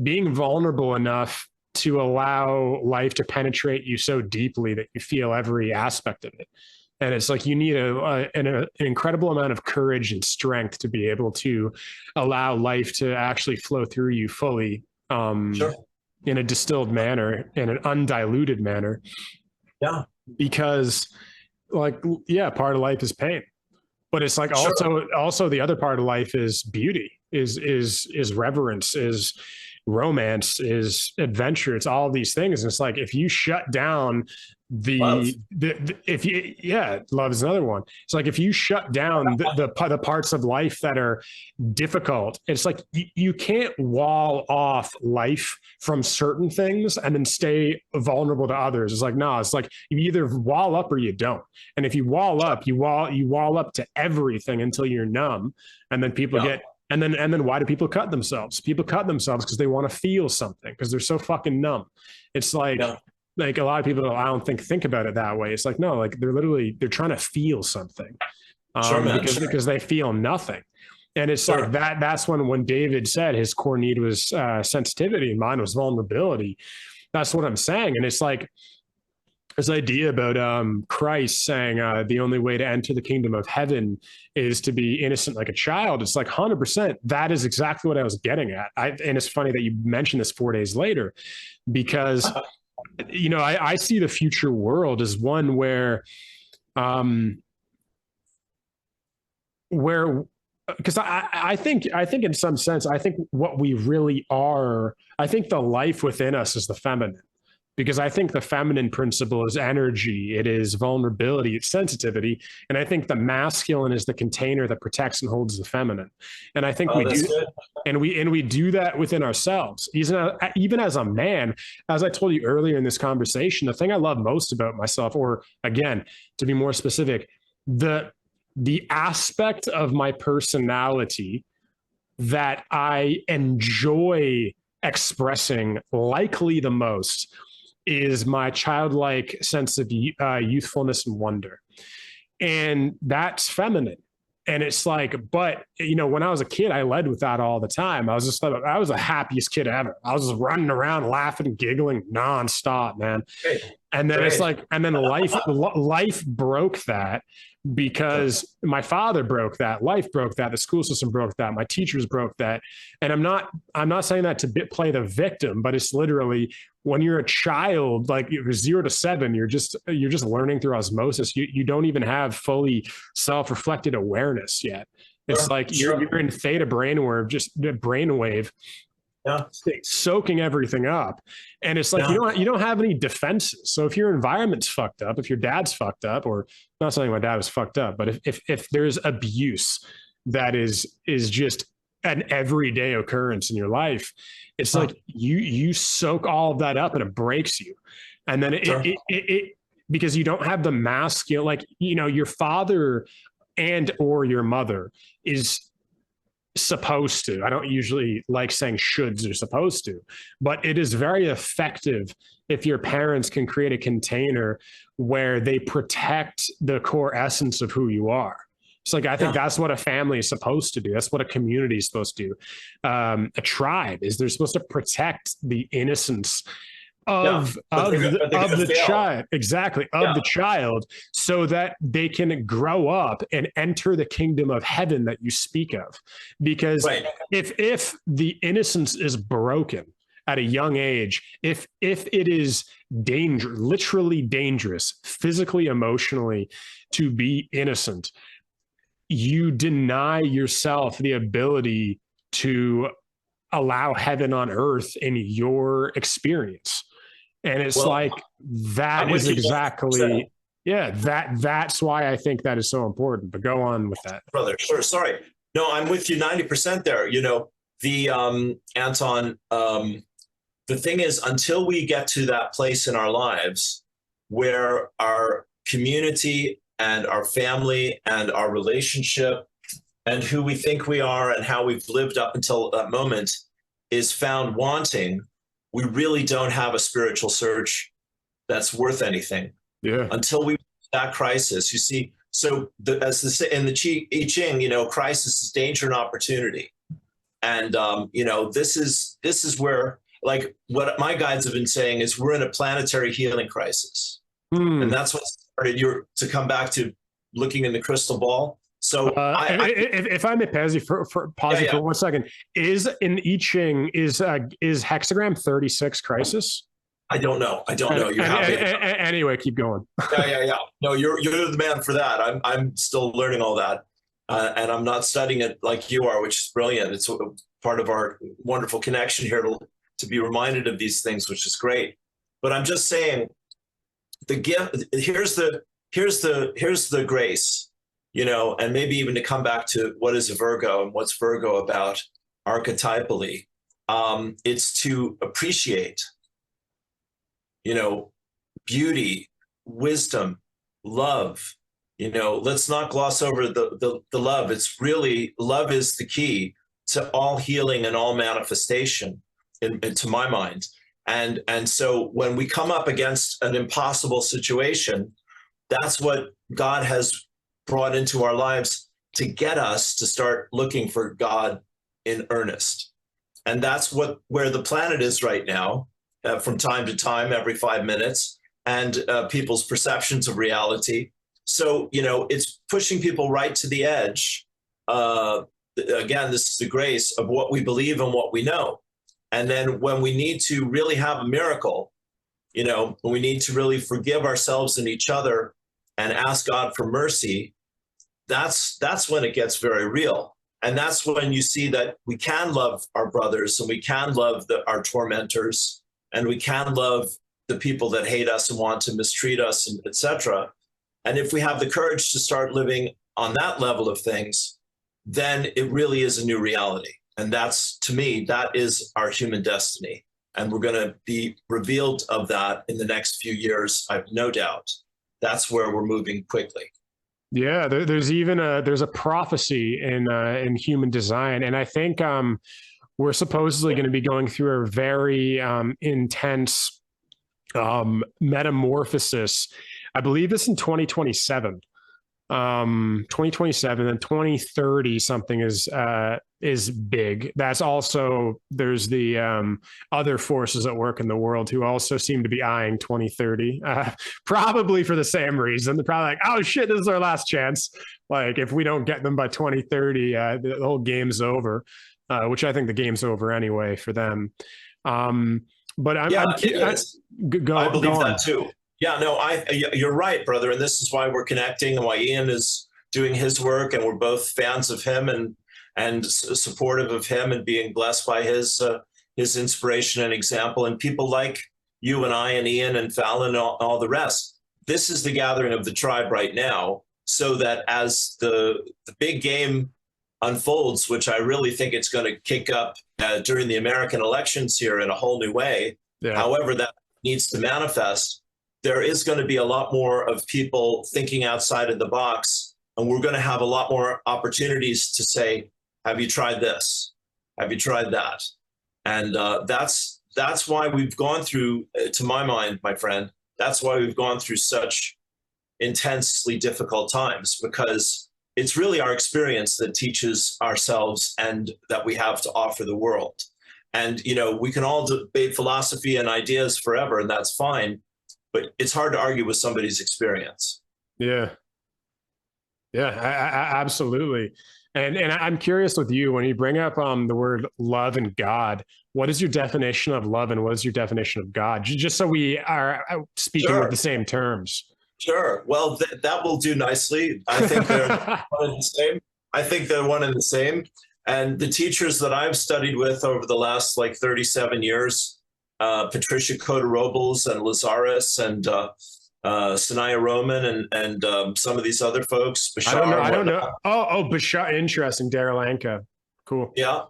being vulnerable enough to allow life to penetrate you so deeply that you feel every aspect of it. And it's like you need an incredible amount of courage and strength to be able to allow life to actually flow through you fully, in a distilled manner, in an undiluted manner. Yeah. Because part of life is pain, but it's like also the other part of life is beauty, is reverence, is romance, is adventure. It's all these things. And it's like, if you shut down love is another one. It's like, if you shut down the parts of life that are difficult, it's like you can't wall off life from certain things and then stay vulnerable to others. It's like, no, it's like you either wall up or you don't. And if you wall up, you wall up to everything until you're numb. And then people get, and then why do people cut themselves? People cut themselves because they want to feel something, because they're so fucking numb. It's like, like a lot of people, I don't think about it that way. It's like, no, like they're trying to feel something, because they feel nothing. And it's like that's when David said his core need was sensitivity and mine was vulnerability. That's what I'm saying. And it's like this idea about Christ saying the only way to enter the kingdom of heaven is to be innocent like a child. It's like 100%. That is exactly what I was getting at. And it's funny that you mentioned this 4 days later, because I see the future world as one where because I think in some sense, I think what we really are, I think the life within us is the feminine. because I think the feminine principle is energy, it is vulnerability, it's sensitivity, and I think the masculine is the container that protects and holds the feminine. And I think Oh, we that's do, good. and we do that within ourselves. Even as a man, as I told you earlier in this conversation, the thing I love most about myself, or again, to be more specific, the aspect of my personality that I enjoy expressing likely the most is my childlike sense of youthfulness and wonder. And that's feminine. And it's like, but when I was a kid, I led with that all the time. I was the happiest kid ever. I was just running around, laughing, giggling nonstop, man. Great. And then Great. it's like, and then life broke that, because my father broke that, life broke that, the school system broke that, my teachers broke that. And I'm not saying that to play the victim, but it's literally, when you're a child, like you're 0 to 7, you're just learning through osmosis. You don't even have fully self-reflected awareness yet. It's like you're in theta brainwave, just brainwave, Yeah. soaking everything up. And it's like, you don't have any defenses. So if your environment's fucked up, if your dad's fucked up, or not saying my dad was fucked up, but if there's abuse that is just an everyday occurrence in your life, it's like you soak all of that up and it breaks you. And then it because you don't have the masculine, like, your father and or your mother is supposed to. I don't usually like saying shoulds or supposed to, but it is very effective if your parents can create a container where they protect the core essence of who you are. It's like, I think that's what a family is supposed to do. That's what a community is supposed to do. A tribe is, they're supposed to protect the innocence of the child, exactly, of the child, so that they can grow up and enter the kingdom of heaven that you speak of. Because if the innocence is broken at a young age, if it is literally dangerous, physically, emotionally, to be innocent, you deny yourself the ability to allow heaven on earth in your experience. And it's like, that is exactly, that's why I think that is so important. But go on with that. Brother, sure. Sorry. No, I'm with you 90% there. Anton, the thing is, until we get to that place in our lives where our community and our family and our relationship and who we think we are and how we've lived up until that moment is found wanting, we really don't have a spiritual search that's worth anything. Yeah. Until we that crisis, you see. So in the I Ching, crisis is danger and opportunity, and this is where, like, what my guides have been saying is we're in a planetary healing crisis, and that's what started to come back to looking in the crystal ball. So if I may pause you for 1 second, is in I Ching is hexagram 36 crisis? I don't know. You're anyway, keep going. Yeah. No, you're the man for that. I'm still learning all that, and I'm not studying it like you are, which is brilliant. It's part of our wonderful connection here to be reminded of these things, which is great. But I'm just saying, the gift. Here's the grace. And maybe even to come back to what is a Virgo and what's Virgo about archetypally, it's to appreciate, beauty, wisdom, love. Let's not gloss over the love. It's really, love is the key to all healing and all manifestation, to my mind. And so when we come up against an impossible situation, that's what God has brought into our lives to get us to start looking for God in earnest. And that's where the planet is right now, from time to time, every 5 minutes, and people's perceptions of reality. So, it's pushing people right to the edge. Again, this is the grace of what we believe and what we know. And then when we need to really have a miracle, when we need to really forgive ourselves and each other and ask God for mercy, that's when it gets very real. And that's when you see that we can love our brothers and we can love our tormentors and we can love the people that hate us and want to mistreat us, and etc. And if we have the courage to start living on that level of things, then it really is a new reality. And that's, to me, that is our human destiny. And we're going to be revealed of that in the next few years, I have no doubt. That's where we're moving quickly. Yeah, there's even there's a prophecy in human design, and I think we're supposedly going to be going through a very intense metamorphosis. I believe it's in 2027. 2027 and 2030 something is big. That's also, there's the other forces at work in the world who also seem to be eyeing 2030, probably for the same reason. They're probably like, oh shit, this is our last chance. Like if we don't get them by 2030, the whole game's over, which I think the game's over anyway for them. But I believe that too. Yeah, no, you're right, brother. And this is why we're connecting and why Ian is doing his work. And we're both fans of him and supportive of him and being blessed by his inspiration and example. And people like you and I and Ian and Fallon and all the rest. This is the gathering of the tribe right now, so that as the big game unfolds, which I really think it's going to kick up during the American elections here in a whole new way, however that needs to manifest, there is going to be a lot more of people thinking outside of the box, and we're going to have a lot more opportunities to say, have you tried this? Have you tried that? And that's why we've gone through, to my mind, my friend, that's why we've gone through such intensely difficult times, because it's really our experience that teaches ourselves and that we have to offer the world. And, you know, we can all debate philosophy and ideas forever, and that's fine. But it's hard to argue with somebody's experience. Yeah. Yeah, absolutely. And I'm curious with you, when you bring up the word love and God, what is your definition of love and what is your definition of God? Just so we are speaking with the same terms. Sure. Well, that will do nicely. I think they're one and the same. I think they're one and the same. And the teachers that I've studied with over the last 37 years, Patricia Cota-Robles and Lazarus and Sanaya Roman and some of these other folks. Bashar, I don't know. Oh, Bashar. Interesting. Darryl Anka. Cool. Yeah.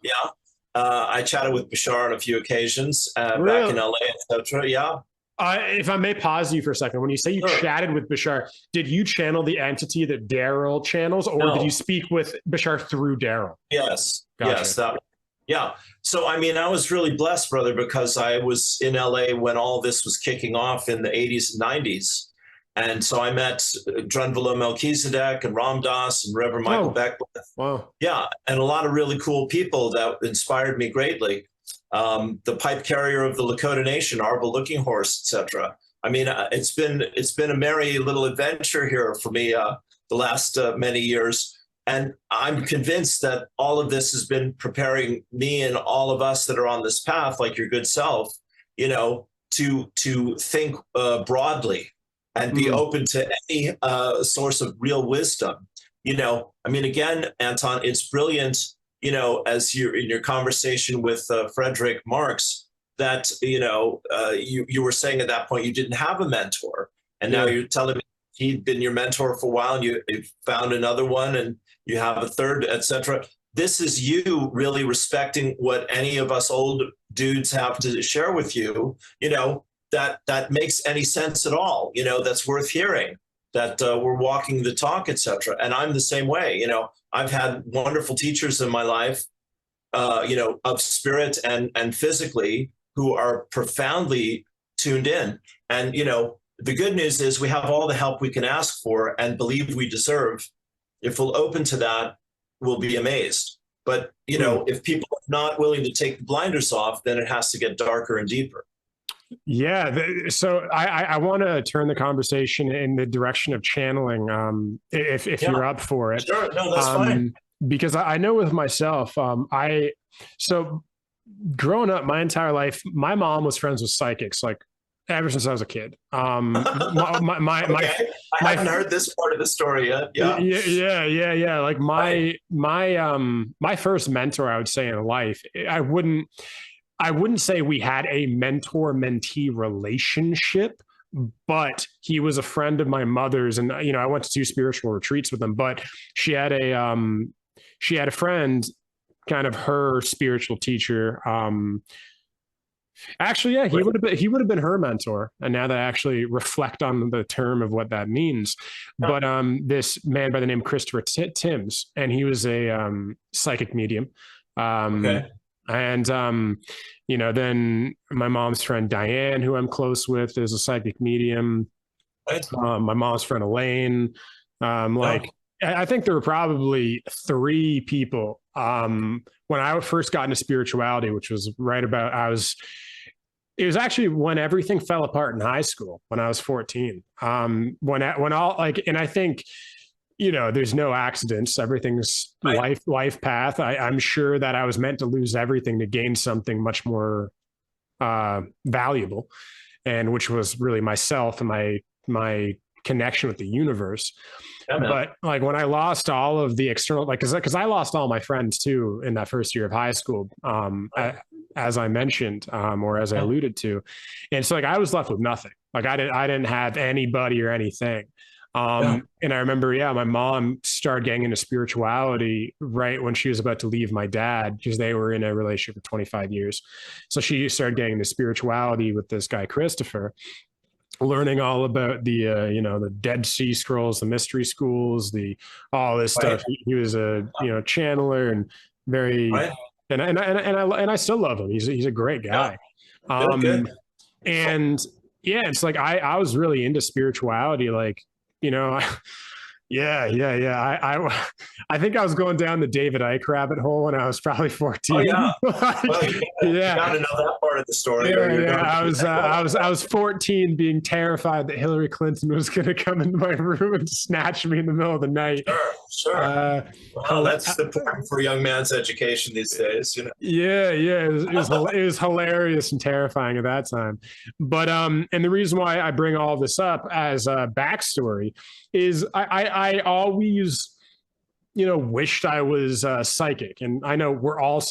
I chatted with Bashar on a few occasions Really? Back in LA, etc. Yeah. If I may pause you for a second, when you say you chatted with Bashar, did you channel the entity that Darryl channels, or did you speak with Bashar through Darryl? Yes. Gotcha. Yes. Yeah. So, I mean, I was really blessed, brother, because I was in LA when all this was kicking off in the 80s and 90s. And so I met Drunvalo Melchizedek and Ram Dass and Reverend Michael Beckwith. Wow. Yeah. And a lot of really cool people that inspired me greatly. The pipe carrier of the Lakota Nation, Arva Looking Horse, etc. I mean, it's been a merry little adventure here for me the last many years. And I'm convinced that all of this has been preparing me and all of us that are on this path, like your good self, you know, to think broadly and be open to any source of real wisdom. You know, I mean, again, Anton, it's brilliant, you know, as you're in your conversation with Frederick Marx, that, you know, you were saying at that point you didn't have a mentor. And now you're telling me he'd been your mentor for a while and you found another one and you have a third, etc. This is you really respecting what any of us old dudes have to share with you, you know, that makes any sense at all, you know, that's worth hearing, that we're walking the talk, etc. And I'm the same way. You know, I've had wonderful teachers in my life, you know, of spirit and physically, who are profoundly tuned in. And, you know, the good news is we have all the help we can ask for and believe we deserve. If we'll open to that, we'll be amazed. But, you know, if people are not willing to take the blinders off, then it has to get darker and deeper. Yeah. So I want to turn the conversation in the direction of channeling, if you're up for it. Sure. No, that's fine. Because I know with myself, so growing up my entire life, my mom was friends with psychics, like ever since I was a kid. I haven't heard this part of the story yet. Yeah. Like my first mentor, I would say, in life, I wouldn't say we had a mentor-mentee relationship, but he was a friend of my mother's, and I went to 2 spiritual retreats with him. But she had a friend, kind of her spiritual teacher. Actually, yeah, he would have been her mentor. And now that I actually reflect on the term of what that means, but this man by the name Christopher Timms, and he was a psychic medium. Okay. And then my mom's friend Diane, who I'm close with, is a psychic medium. Right. My mom's friend Elaine. I think there were probably 3 people when I first got into spirituality, which was it was actually when everything fell apart in high school, when I was 14. And I think, there's no accidents. Everything's Right. life path. I'm sure that I was meant to lose everything to gain something much more valuable, and which was really myself and my connection with the universe. Yeah, but like when I lost all of the external, like, cause I lost all my friends too in that first year of high school, as I mentioned, or as I alluded to. And so like, I was left with nothing. Like I didn't have anybody or anything. And I remember, my mom started getting into spirituality right when she was about to leave my dad, because they were in a relationship for 25 years. So she started getting into spirituality with this guy, Christopher, learning all about the Dead Sea Scrolls, the mystery schools, all this stuff. He was a channeler and very, and I still love him. He's a great guy. Good. And yeah, it's like I was really into spirituality, like, yeah. I think I was going down the David Icke rabbit hole when I was probably 14. Oh yeah. You Yeah. got to know that part of the story. I was 14, being terrified that Hillary Clinton was going to come into my room and snatch me in the middle of the night. Sure. Well, that's important for a young man's education these days. Yeah. It was hilarious and terrifying at that time. But and the reason why I bring all this up as a backstory is I always, wished I was psychic. And I know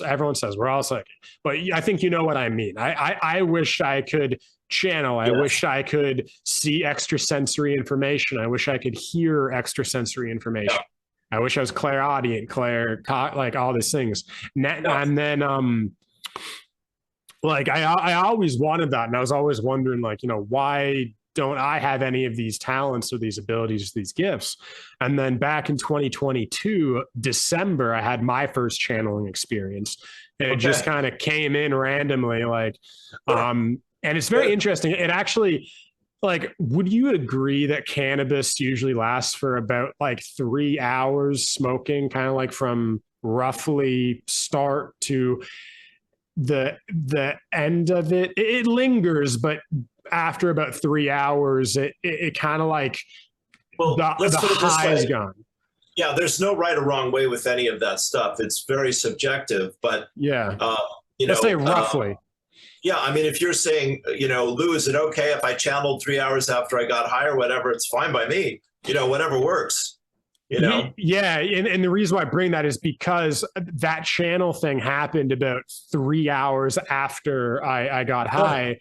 everyone says we're all psychic, but I think you know what I mean. I wish I could channel. I wish I could see extrasensory information. I wish I could hear extrasensory information. I wish I was clairaudient, like all these things. And then, like I always wanted that. And I was always wondering, like, why don't I have any of these talents or these abilities, these gifts? And then back in 2022, December, I had my first channeling experience, and it just kind of came in randomly. Like, and it's very interesting. It actually, like, would you agree that cannabis usually lasts for about like 3 hours smoking, kind of like from roughly start to the end of it? It lingers, but after about 3 hours, it kind of like, let's the put it this high way. is gone. Yeah, there's no right or wrong way with any of that stuff. It's very subjective, but let's say roughly. I mean, if you're saying, Lou, is it okay if I channeled 3 hours after I got high or whatever? It's fine by me. Whatever works. Yeah, and the reason why I bring that is because that channel thing happened about 3 hours after I got high.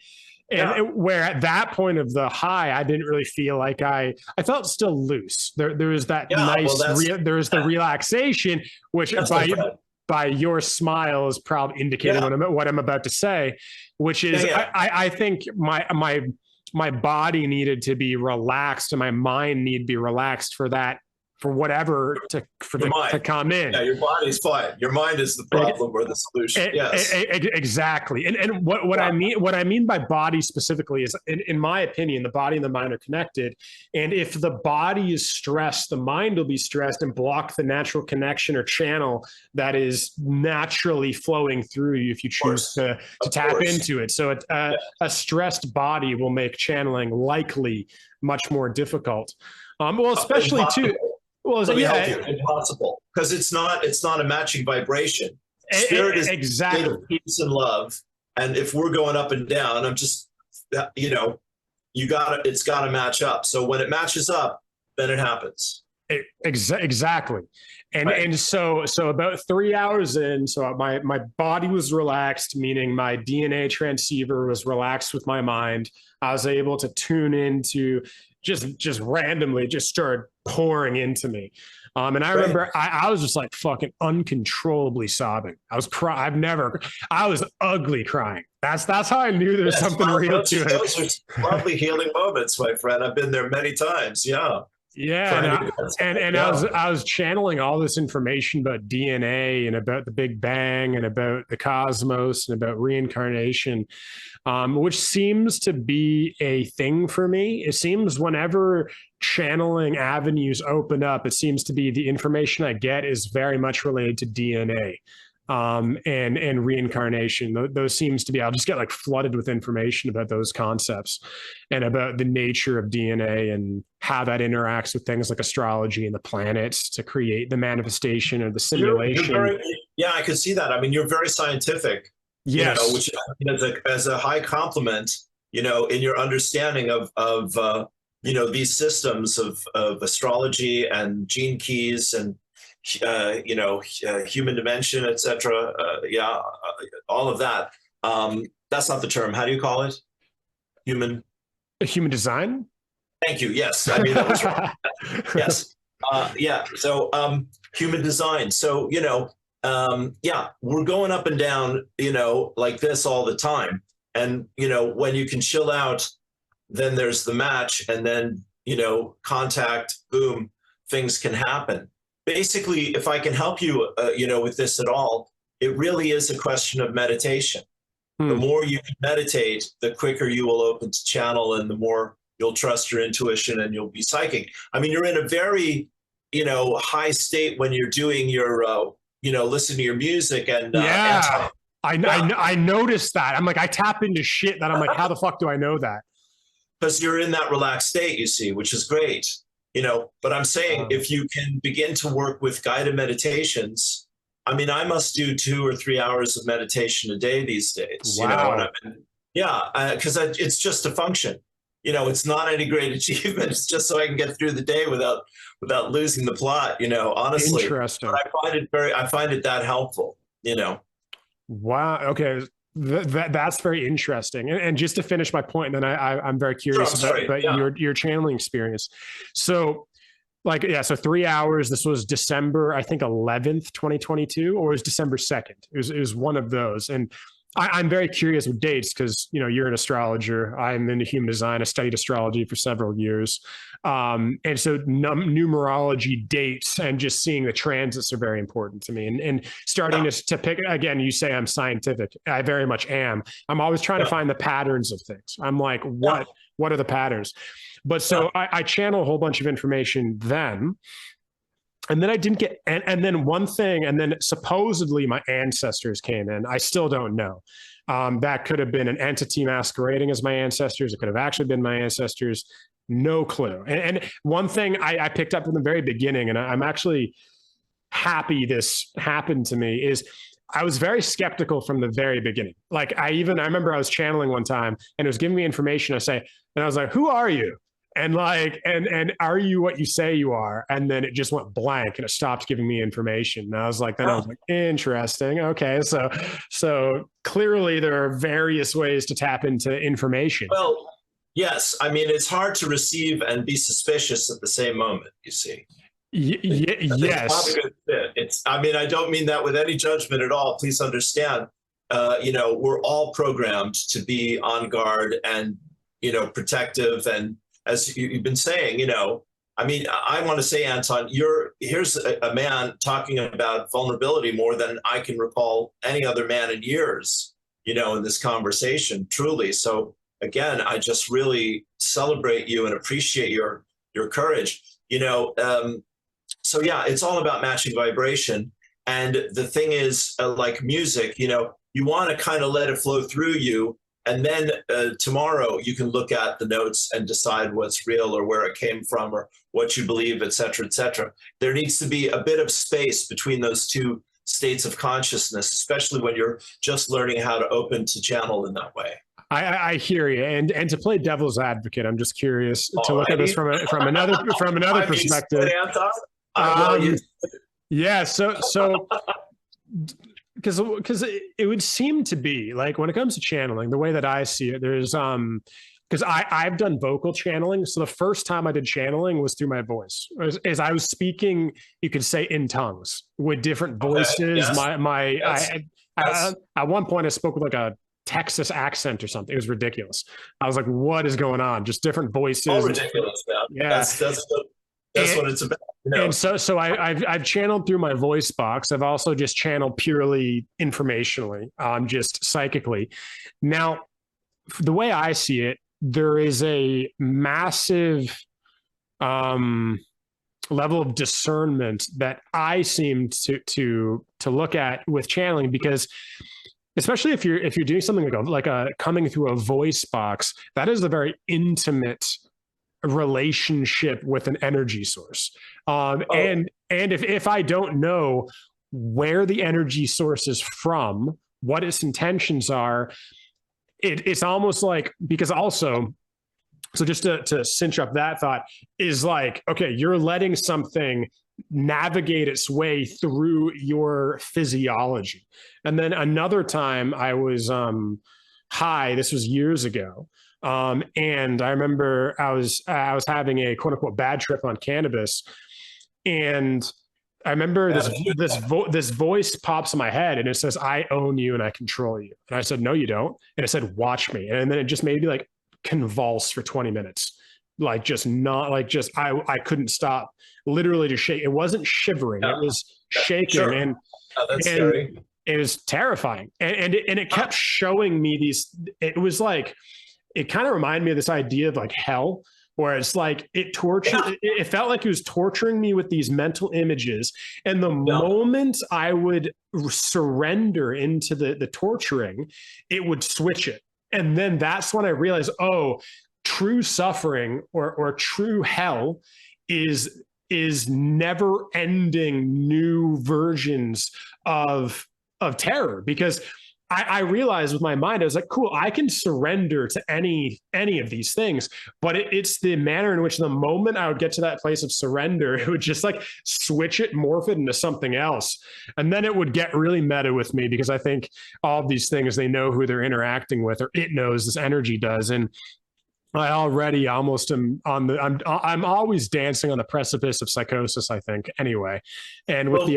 And where at that point of the high, I didn't really feel like I felt still loose. There was that there's the relaxation, which by your smile is probably indicating what I'm about to say, which is I think my body needed to be relaxed and my mind needed to be relaxed for whatever to come in. Yeah, your body's fine. Your mind is the problem or the solution. Yes, exactly. And what I mean by body specifically is, in my opinion, the body and the mind are connected. And if the body is stressed, the mind will be stressed and block the natural connection or channel that is naturally flowing through you if you choose to tap into it. So a stressed body will make channeling likely much more difficult. Especially too. Well, impossible, because it's not a matching vibration. Spirit is exactly state of peace and love, and if we're going up and down, I'm just, it's got to match up. So when it matches up, then it happens. Exactly. And Right. and so about 3 hours in, so my body was relaxed, meaning my DNA transceiver was relaxed with my mind. I was able to tune into just randomly just started pouring into me. And I Right. remember I was just like fucking uncontrollably sobbing. I was crying. I was ugly crying. That's how I knew there was Yes. something Well, real to it. those are lovely healing moments, my friend. I've been there many times. Yeah. Yeah, Trying to get that. and Yeah. I was channeling all this information about DNA and about the Big Bang and about the cosmos and about reincarnation, which seems to be a thing for me. It seems whenever channeling avenues open up, it seems to be the information I get is very much related to DNA. And reincarnation. Those seems to be. I'll just get like flooded with information about those concepts and about the nature of DNA and how that interacts with things like astrology and the planets to create the manifestation or the You're simulation. very, yeah, I could see that. I mean, you're very scientific, Yes. which as a high compliment, in your understanding of these systems of astrology and gene keys and human dimension, etc. All of that. That's not the term. How do you call it? Human. Human design. Thank you. Yes, I mean that was wrong. Yes. Yeah. So human design. So yeah, we're going up and down, like this all the time. And when you can chill out, then there's the match, and then contact, boom, things can happen. Basically, if I can help you, with this at all, it really is a question of meditation. The Hmm. more you can meditate, the quicker you will open to channel, and the more you'll trust your intuition, and you'll be psychic. I mean, you're in a very, high state when you're doing your, listen to your music and Yeah. Anton. Yeah, I noticed that. I'm like, I tap into shit that I'm like, how the fuck do I know that? because you're in that relaxed state, you see, which is great. But I'm saying if you can begin to work with guided meditations, I mean, I must do 2 or 3 hours of meditation a day these days, and Wow. I've been, yeah, because it's just a function. It's not any great achievement. It's just so I can get through the day without losing the plot. Honestly, but Interesting. I find it that helpful. Wow. Okay. That's very interesting. And just to finish my point, and then I'm very Sure, I'm curious sorry. about Yeah, your channeling experience. So like, yeah, so 3 hours. This was December, I think 11th, 2022, or it was December 2nd. It was one of those. And I'm very curious with dates because you're an astrologer. I'm into human design. I studied astrology for several years, and so numerology, dates, and just seeing the transits are very important to me. And starting yeah, to pick again. You say I'm scientific. I very much am. I'm always trying to yeah, find the patterns of things. I'm like, yeah, what are the patterns? But yeah. so I channel a whole bunch of information then. And then I didn't get, and then one thing, and then supposedly my ancestors came in. I still don't know. That could have been an entity masquerading as my ancestors. It could have actually been my ancestors. No clue. And one thing I picked up from the very beginning, and I'm actually happy this happened to me, is I was very skeptical from the very beginning. Like I remember I was channeling one time and it was giving me information. And I was like, who are you? And like, and are you what you say you are? And then it just went blank and it stopped giving me information. And I was like, Yeah. interesting. Okay. So clearly there are various ways to tap into information. Well, yes. I mean, it's hard to receive and be suspicious at the same moment, you see. It's not a Yes. good fit. I mean, I don't mean that with any judgment at all. Please understand, we're all programmed to be on guard and, protective. And as you've been saying, I mean, I want to say, Anton, here's a man talking about vulnerability more than I can recall any other man in years, in this conversation, truly. So again, I just really celebrate you and appreciate your courage. So yeah, it's all about matching vibration. And the thing is, like music, you want to kind of let it flow through you. And then tomorrow you can look at the notes and decide what's real or where it came from or what you believe, et cetera, et cetera. There needs to be a bit of space between those two states of consciousness, especially when you're just learning how to open to channel in that way. I hear you, and to play devil's advocate, I'm just curious to look at this Alrighty. from another I mean, perspective. Anton, I will. Yeah, so because it would seem to be like when it comes to channeling, the way that I see it, there's because I've done vocal channeling. So the first time I did channeling was through my voice. As I was speaking, you could say in tongues with different voices. Okay, yes. At one point I spoke with like a Texas accent or something. It was ridiculous. I was like, what is going on? Just different voices. All ridiculous, man. Yeah. That's what it's about. You know? And so I've channeled through my voice box. I've also just channeled purely informationally, just psychically. Now, the way I see it, there is a massive level of discernment that I seem to look at with channeling, because especially if you're doing something like a coming through a voice box, that is a very intimate relationship with an energy source. And if I don't know where the energy source is from, what its intentions are, it's almost like, because also, so just to cinch up that thought, is like, okay, you're letting something navigate its way through your physiology. And then another time I was high, this was years ago. And I remember I was having a quote unquote bad trip on cannabis, and I remember this voice pops in my head and it says, "I own you and I control you." And I said, "No, you don't." And it said, "Watch me." And then it just made me like convulse for 20 minutes. Like just not like just I couldn't stop, literally to shake. It wasn't shivering, it was shaking. Sure. And that's scary. It was terrifying. And it kept showing me these, it was like, it kind of reminded me of this idea of like hell, where it's like it felt like it was torturing me with these mental images. And the moment I would surrender into the torturing, it would switch it. And then that's when I realized, oh, true suffering or true hell is never ending new versions of terror. Because I realized with my mind, I was like, cool, I can surrender to any of these things, but it's the manner in which the moment I would get to that place of surrender, it would just like switch it, morph it into something else. And then it would get really meta with me, because I think all of these things, they know who they're interacting with, or it knows, this energy does. And I already almost am I'm always dancing on the precipice of psychosis, I think, anyway. And with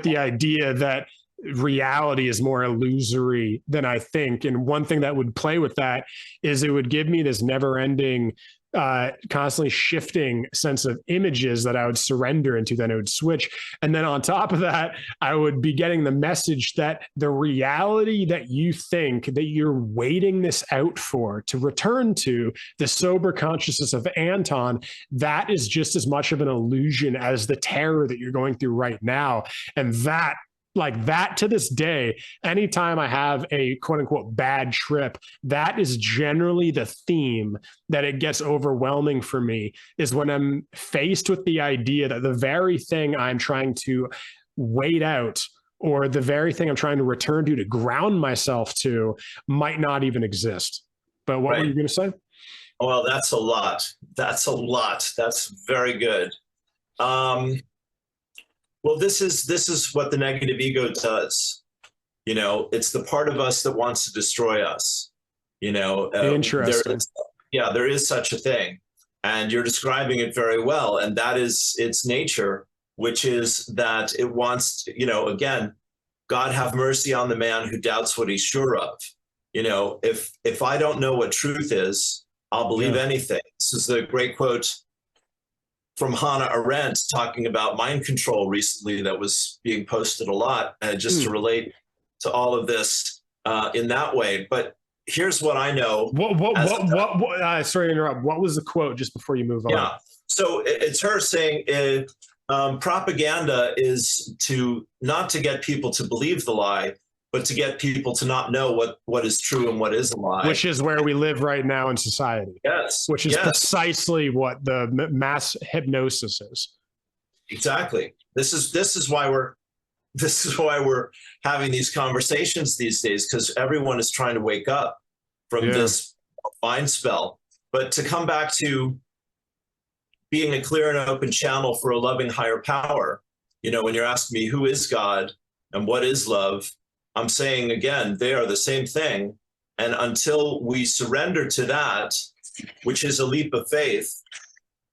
the idea that reality is more illusory than I think. And one thing that would play with that is it would give me this never ending, constantly shifting sense of images that I would surrender into, then it would switch. And then on top of that, I would be getting the message that the reality that you think that you're waiting this out for to return to, the sober consciousness of Anton, that is just as much of an illusion as the terror that you're going through right now. And that, like that, to this day, anytime I have a quote unquote bad trip, that is generally the theme that it gets overwhelming for me, is when I'm faced with the idea that the very thing I'm trying to wait out, or the very thing I'm trying to return to ground myself to, might not even exist. But what were you going to say? Well, that's a lot. That's very good. Well, this is what the negative ego does. You know, it's the part of us that wants to destroy us. You know, interesting. There is such a thing, and you're describing it very well. And that is its nature, which is that it wants to, you know, again, God have mercy on the man who doubts what he's sure of. You know, if I don't know what truth is, I'll believe anything. This is the great quote from Hannah Arendt talking about mind control recently that was being posted a lot, just to relate to all of this in that way. But here's what I know. Sorry to interrupt. What was the quote just before you move on? Yeah. So it's her saying propaganda is not to get people to believe the lie, but to get people to not know what is true and what is a lie. Which is where we live right now in society. Yes. Which is precisely what the mass hypnosis is. Exactly. This is why we're having these conversations these days, because everyone is trying to wake up. from this mind spell. But to come back to being a clear and open channel for a loving higher power, when you're asking me who is God and what is love, I'm saying again, they are the same thing. And until we surrender to that, which is a leap of faith,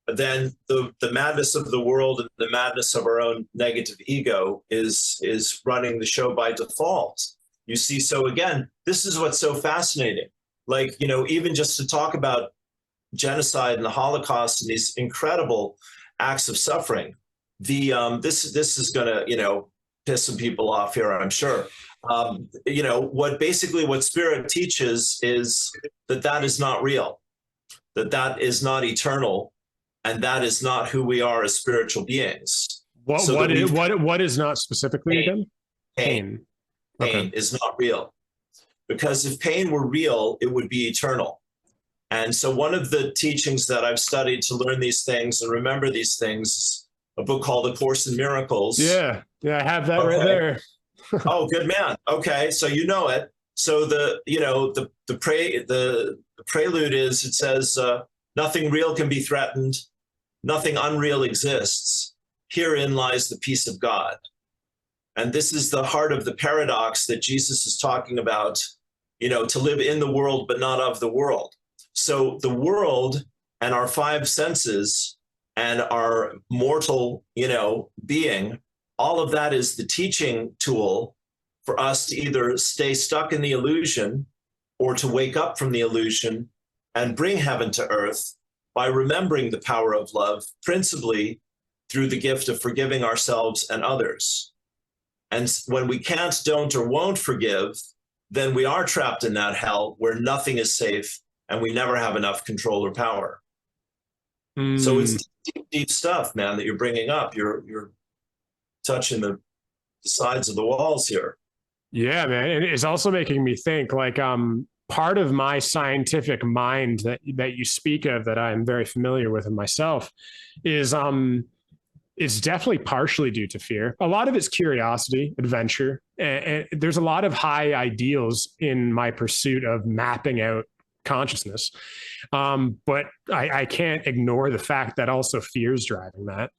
then the madness of the world and the madness of our own negative ego is running the show by default. You see, so again, this is what's so fascinating. Like, even just to talk about genocide and the Holocaust and these incredible acts of suffering, this is going to, piss some people off here, I'm sure. What Spirit teaches is that is not real, that is not eternal, and that is not who we are as spiritual beings. What is not specifically again? Pain. Okay. Pain is not real. Because if pain were real, it would be eternal. And so one of the teachings that I've studied to learn these things and remember these things is a book called A Course in Miracles. Yeah, I have that right there. Oh, good man. Okay, so you know it. So the prelude is, it says, nothing real can be threatened, nothing unreal exists. Herein lies the peace of God. And this is the heart of the paradox that Jesus is talking about, to live in the world, but not of the world. So the world and our five senses and our mortal, being, all of that is the teaching tool for us to either stay stuck in the illusion or to wake up from the illusion and bring heaven to earth by remembering the power of love, principally through the gift of forgiving ourselves and others. And when we can't, don't, or won't forgive, then we are trapped in that hell where nothing is safe and we never have enough control or power. So it's deep, deep stuff, man, that you're bringing up. You're touching the sides of the walls here. Yeah, man. And it's also making me think, like, part of my scientific mind that you speak of, that I'm very familiar with in myself, is it's definitely partially due to fear. A lot of it's curiosity, adventure, and there's a lot of high ideals in my pursuit of mapping out consciousness. But I can't ignore the fact that also fear is driving that.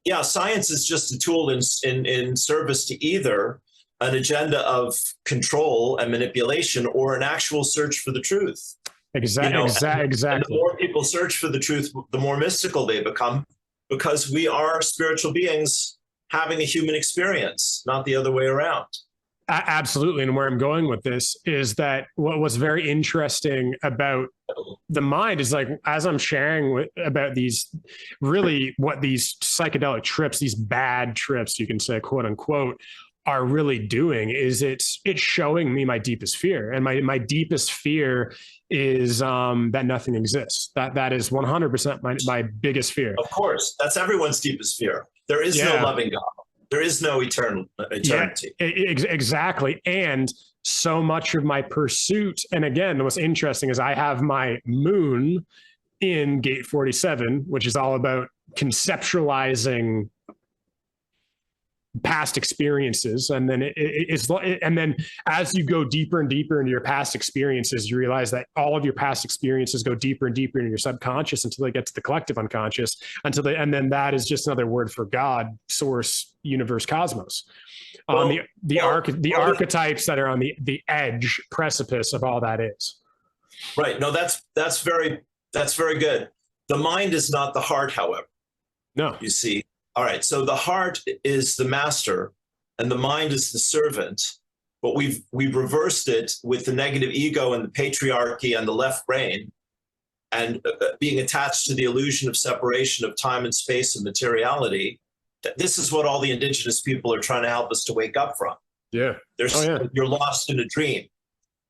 Yeah, science is just a tool in service to either an agenda of control and manipulation or an actual search for the truth. Exactly. And the more people search for the truth, the more mystical they become, because we are spiritual beings having a human experience, not the other way around. Absolutely. And where I'm going with this is that what was very interesting about the mind is, like, as I'm sharing about these, really what these psychedelic trips, these bad trips, you can say, quote unquote, are really doing is it's showing me my deepest fear. And my deepest fear is that nothing exists. That is 100% my biggest fear. Of course, that's everyone's deepest fear. There is no loving God. There is no eternity. Yeah, exactly. And so much of my pursuit, and again, what's interesting is I have my moon in gate 47, which is all about conceptualizing past experiences. And then and then as you go deeper and deeper into your past experiences, you realize that all of your past experiences go deeper and deeper into your subconscious until they get to the collective unconscious, and then that is just another word for God, source, universe, cosmos. The archetypes that are on the edge, precipice of all that is. Right. No, that's very good. The mind is not the heart, however. No. You see. All right, so the heart is the master and the mind is the servant, but we've reversed it with the negative ego and the patriarchy and the left brain, and being attached to the illusion of separation of time and space and materiality. This is what all the indigenous people are trying to help us to wake up from. Yeah. You're lost in a dream,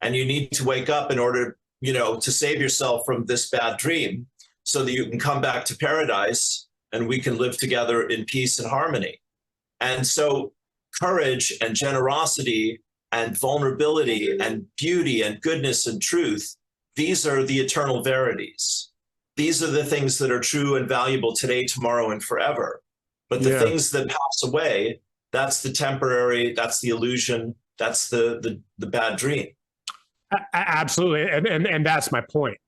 and you need to wake up in order, to save yourself from this bad dream so that you can come back to paradise and we can live together in peace and harmony. And so courage and generosity and vulnerability and beauty and goodness and truth, these are the eternal verities. These are the things that are true and valuable today, tomorrow, and forever. But the things that pass away, that's the temporary, that's the illusion, that's the bad dream. Absolutely. And that's my point.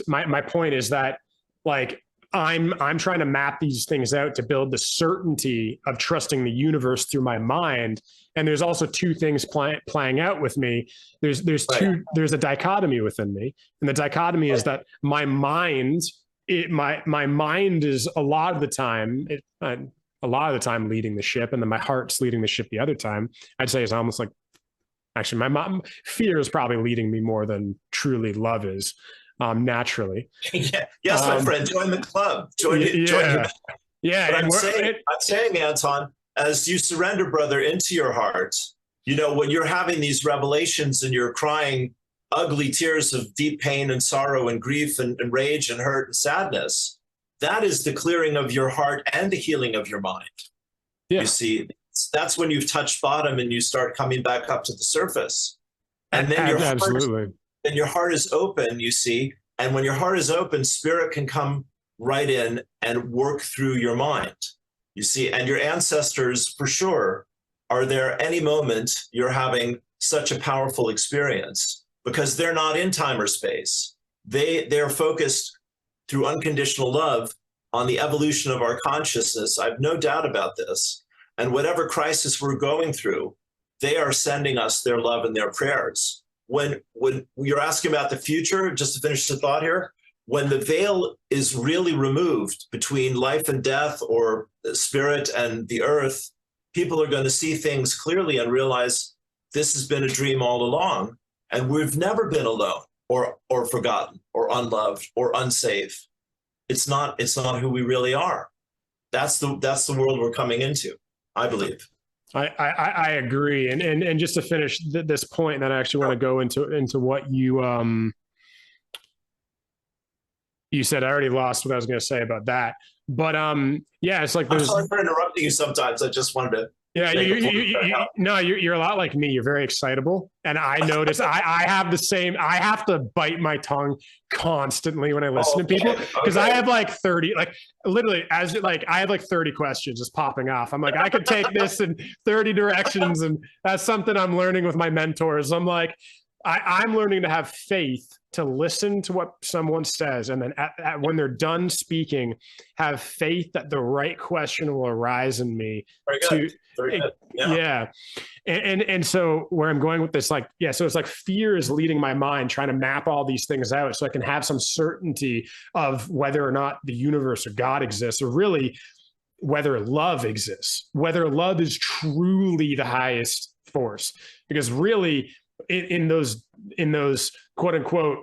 My point is that, like, I'm trying to map these things out to build the certainty of trusting the universe through my mind. And there's also two things playing out with me. There's Right. there's a dichotomy within me. And the dichotomy is that my mind, my mind is a lot of the time, leading the ship, and then my heart's leading the ship the other time. I'd say it's almost like, actually, my mom, fear is probably leading me more than truly love is, naturally. Yeah. Yes, my friend, join the club. Join Yeah, your. yeah, But and I'm saying, Anton, as you surrender, brother, into your heart, when you're having these revelations and you're crying ugly tears of deep pain and sorrow and grief and rage and hurt and sadness, that is the clearing of your heart and the healing of your mind. yeah, You see, that's when you've touched bottom and you start coming back up to the surface. And then absolutely. your heart is open, you see. And when your heart is open, spirit can come right in and work through your mind, you see. And your ancestors, for sure, are there any moment you're having such a powerful experience, because they're not in time or space. They're focused through unconditional love on the evolution of our consciousness. I have no doubt about this. And whatever crisis we're going through, they are sending us their love and their prayers. When you're asking about the future, just to finish the thought here, when the veil is really removed between life and death, or the spirit and the earth, people are going to see things clearly and realize this has been a dream all along, and we've never been alone or forgotten or unloved or unsafe. It's not who we really are. That's the world we're coming into, I believe. I agree. And just to finish this point, and then I actually want to go into what you said. I already lost what I was going to say about that. But yeah, it's like I'm sorry for interrupting you sometimes. I just wanted to. Yeah, you're a lot like me. You're very excitable, and I notice I have the same. I have to bite my tongue constantly when I listen to people, because I have like 30, like literally, as like I have like 30 questions just popping off. I'm like, I could take this in 30 directions, and that's something I'm learning with my mentors. I'm like, I'm learning to have faith to listen to what someone says, and then when they're done speaking, have faith that the right question will arise in me. Very good. Yeah. And so where I'm going with this, like, yeah, so it's like fear is leading my mind, trying to map all these things out so I can have some certainty of whether or not the universe or God exists, or really whether love exists, whether love is truly the highest force. Because really, in those quote unquote,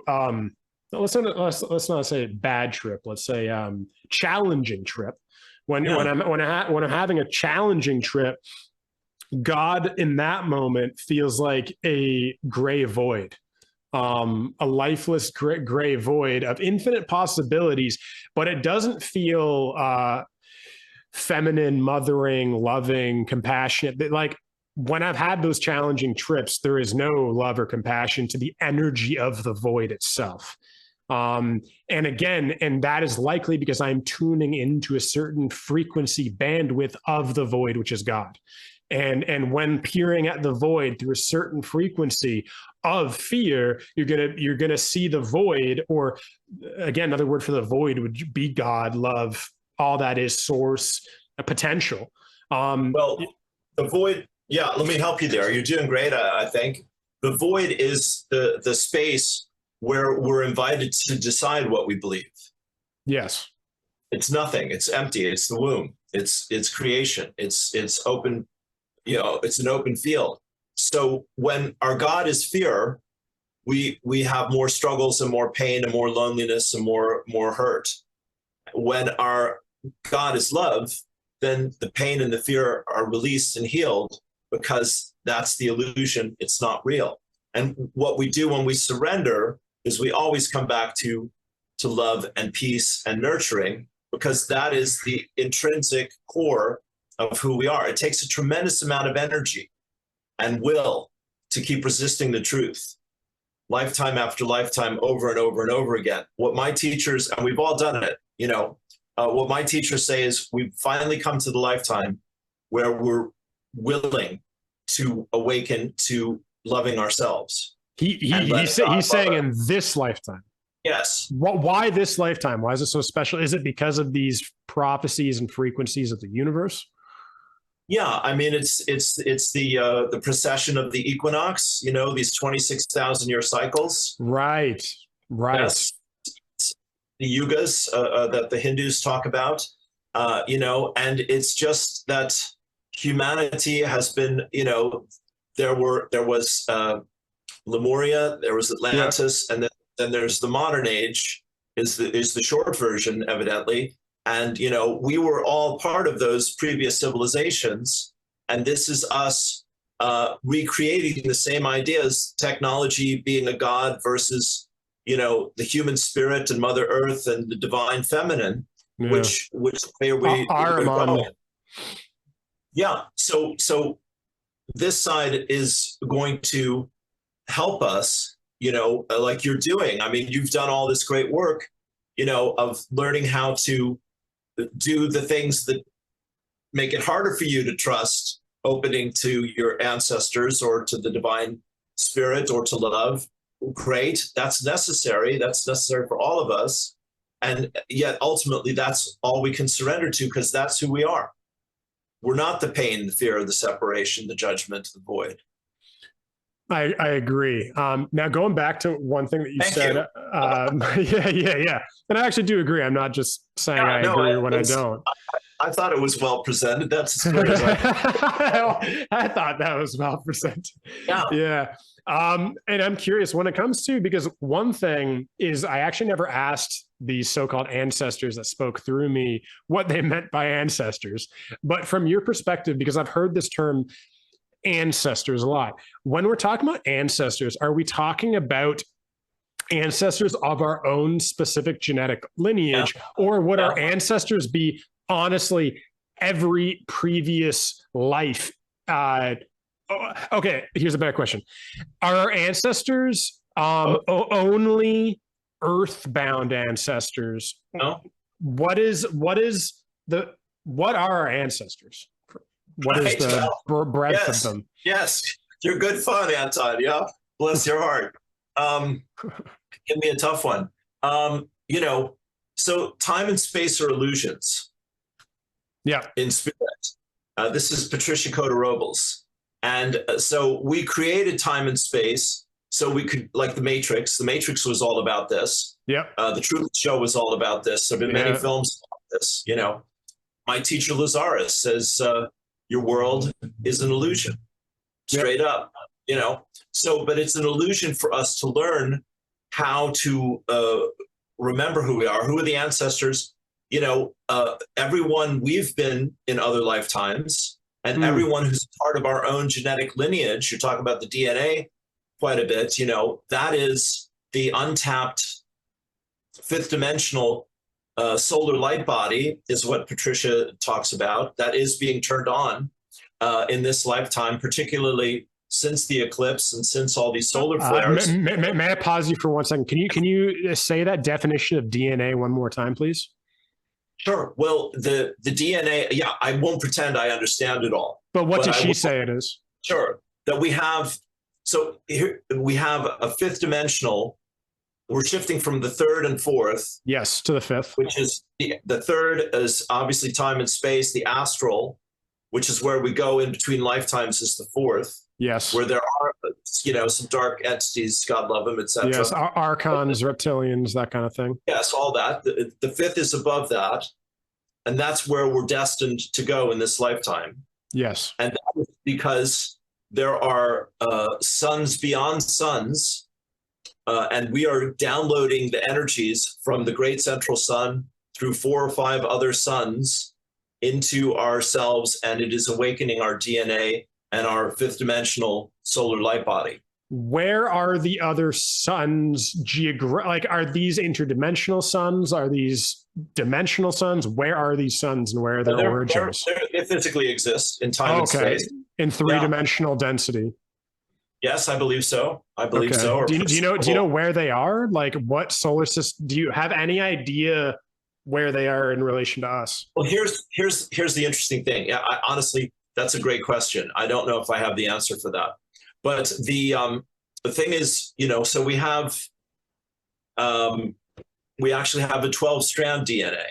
let's not say bad trip, let's say challenging trip. When I'm having a challenging trip, God in that moment feels like a gray void, a lifeless gray void of infinite possibilities, but it doesn't feel feminine, mothering, loving, compassionate. Like, when I've had those challenging trips, there is no love or compassion to the energy of the void itself. And that is likely because I'm tuning into a certain frequency bandwidth of the void, which is God. And when peering at the void through a certain frequency of fear, you're gonna see the void, or again, another word for the void would be God, love, all that is source, a potential. Well, the void. Yeah, let me help you there. You're doing great, I think. The void is the space where we're invited to decide what we believe. Yes. It's nothing. It's empty. It's the womb. It's creation. It's open. It's an open field. So when our God is fear, we have more struggles and more pain and more loneliness and more hurt. When our God is love, then the pain and the fear are released and healed, because that's the illusion. It's not real. And what we do when we surrender is we always come back to love and peace and nurturing, because that is the intrinsic core of who we are. It takes a tremendous amount of energy and will to keep resisting the truth, lifetime after lifetime, over and over and over again. What my teachers, and we've all done it, what my teachers say is we've finally come to the lifetime where we're willing to awaken to loving ourselves. He's saying in this lifetime. Yes. Why this lifetime? Why is it so special? Is it because of these prophecies and frequencies of the universe? Yeah, I mean it's the precession of the equinox. You know, these 26,000 year cycles. Right. Right. Yes. The yugas that the Hindus talk about. You know, and it's just that humanity has been. You know, there was Lemuria, there was Atlantis, and then there's the modern age. Is the short version, evidently. And, you know, we were all part of those previous civilizations. And this is us recreating the same ideas, technology being a god versus, you know, the human spirit and Mother Earth and the divine feminine, which way are we going? Yeah. So this side is going to help us, you know, like you're doing. I mean, you've done all this great work, you know, of learning how to do the things that make it harder for you to trust, opening to your ancestors or to the divine spirit or to love. Great. That's necessary. That's necessary for all of us. And yet ultimately that's all we can surrender to, because that's who we are. We're not the pain, the fear, the separation, the judgment, the void. I agree. Now, going back to one thing that you said, yeah. And I actually do agree. I'm not just saying I agree when I don't. I thought it was well presented. That's as good as I thought that was well presented. Yeah. And I'm curious when it comes to, because one thing is I actually never asked these so-called ancestors that spoke through me what they meant by ancestors. But from your perspective, because I've heard this term ancestors a lot. When we're talking about ancestors, are we talking about ancestors of our own specific genetic lineage, or would our ancestors be honestly every previous life? Okay, here's a better question. Are our ancestors only earthbound ancestors? No. What are our ancestors? What is the breadth of them? Yes, you're good fun, Anton. Yeah, bless your heart. Give me a tough one. You know, so time and space are illusions. Yeah. In spirit. This is Patricia Coda-Robles. And so we created time and space so we could, like the Matrix. The Matrix was all about this. Yeah. The Truman Show was all about this. There have been many films about this. You know, my teacher Lazarus says, your world is an illusion, straight up, you know. So, but it's an illusion for us to learn how to remember who we are, who are the ancestors. You know, everyone we've been in other lifetimes, and everyone who's part of our own genetic lineage. You're talking about the DNA quite a bit. You know, that is the untapped fifth dimensional solar light body is what Patricia talks about. That is being turned on in this lifetime, particularly since the eclipse and since all these solar flares. May I pause you for 1 second? Can you say that definition of DNA one more time, please? Sure. Well, the DNA, yeah, I won't pretend I understand it all. But what does she say it is? Sure. That we have, so here we have a fifth dimensional. We're shifting from the third and fourth. Yes, to the fifth. Which is, the third is obviously time and space. The astral, which is where we go in between lifetimes, is the fourth. Yes. Where there are, you know, some dark entities, God love them, etc. Yes, archons, reptilians, that kind of thing. Yes, all that. The fifth is above that. And that's where we're destined to go in this lifetime. Yes. And that is because there are suns beyond suns. And we are downloading the energies from the great central sun through 4 or 5 other suns into ourselves, and it is awakening our DNA and our fifth dimensional solar light body. Where are the other suns like, are these interdimensional suns? Are these dimensional suns? Where are these suns and where are their origins? They physically exist in time and space. In 3-dimensional density. Yes, I believe so. I believe so. Do you know where they are? Like, what solar system? Do you have any idea where they are in relation to us? Well, here's the interesting thing. Yeah, honestly, that's a great question. I don't know if I have the answer for that. But the thing is, so we actually have a 12-strand DNA.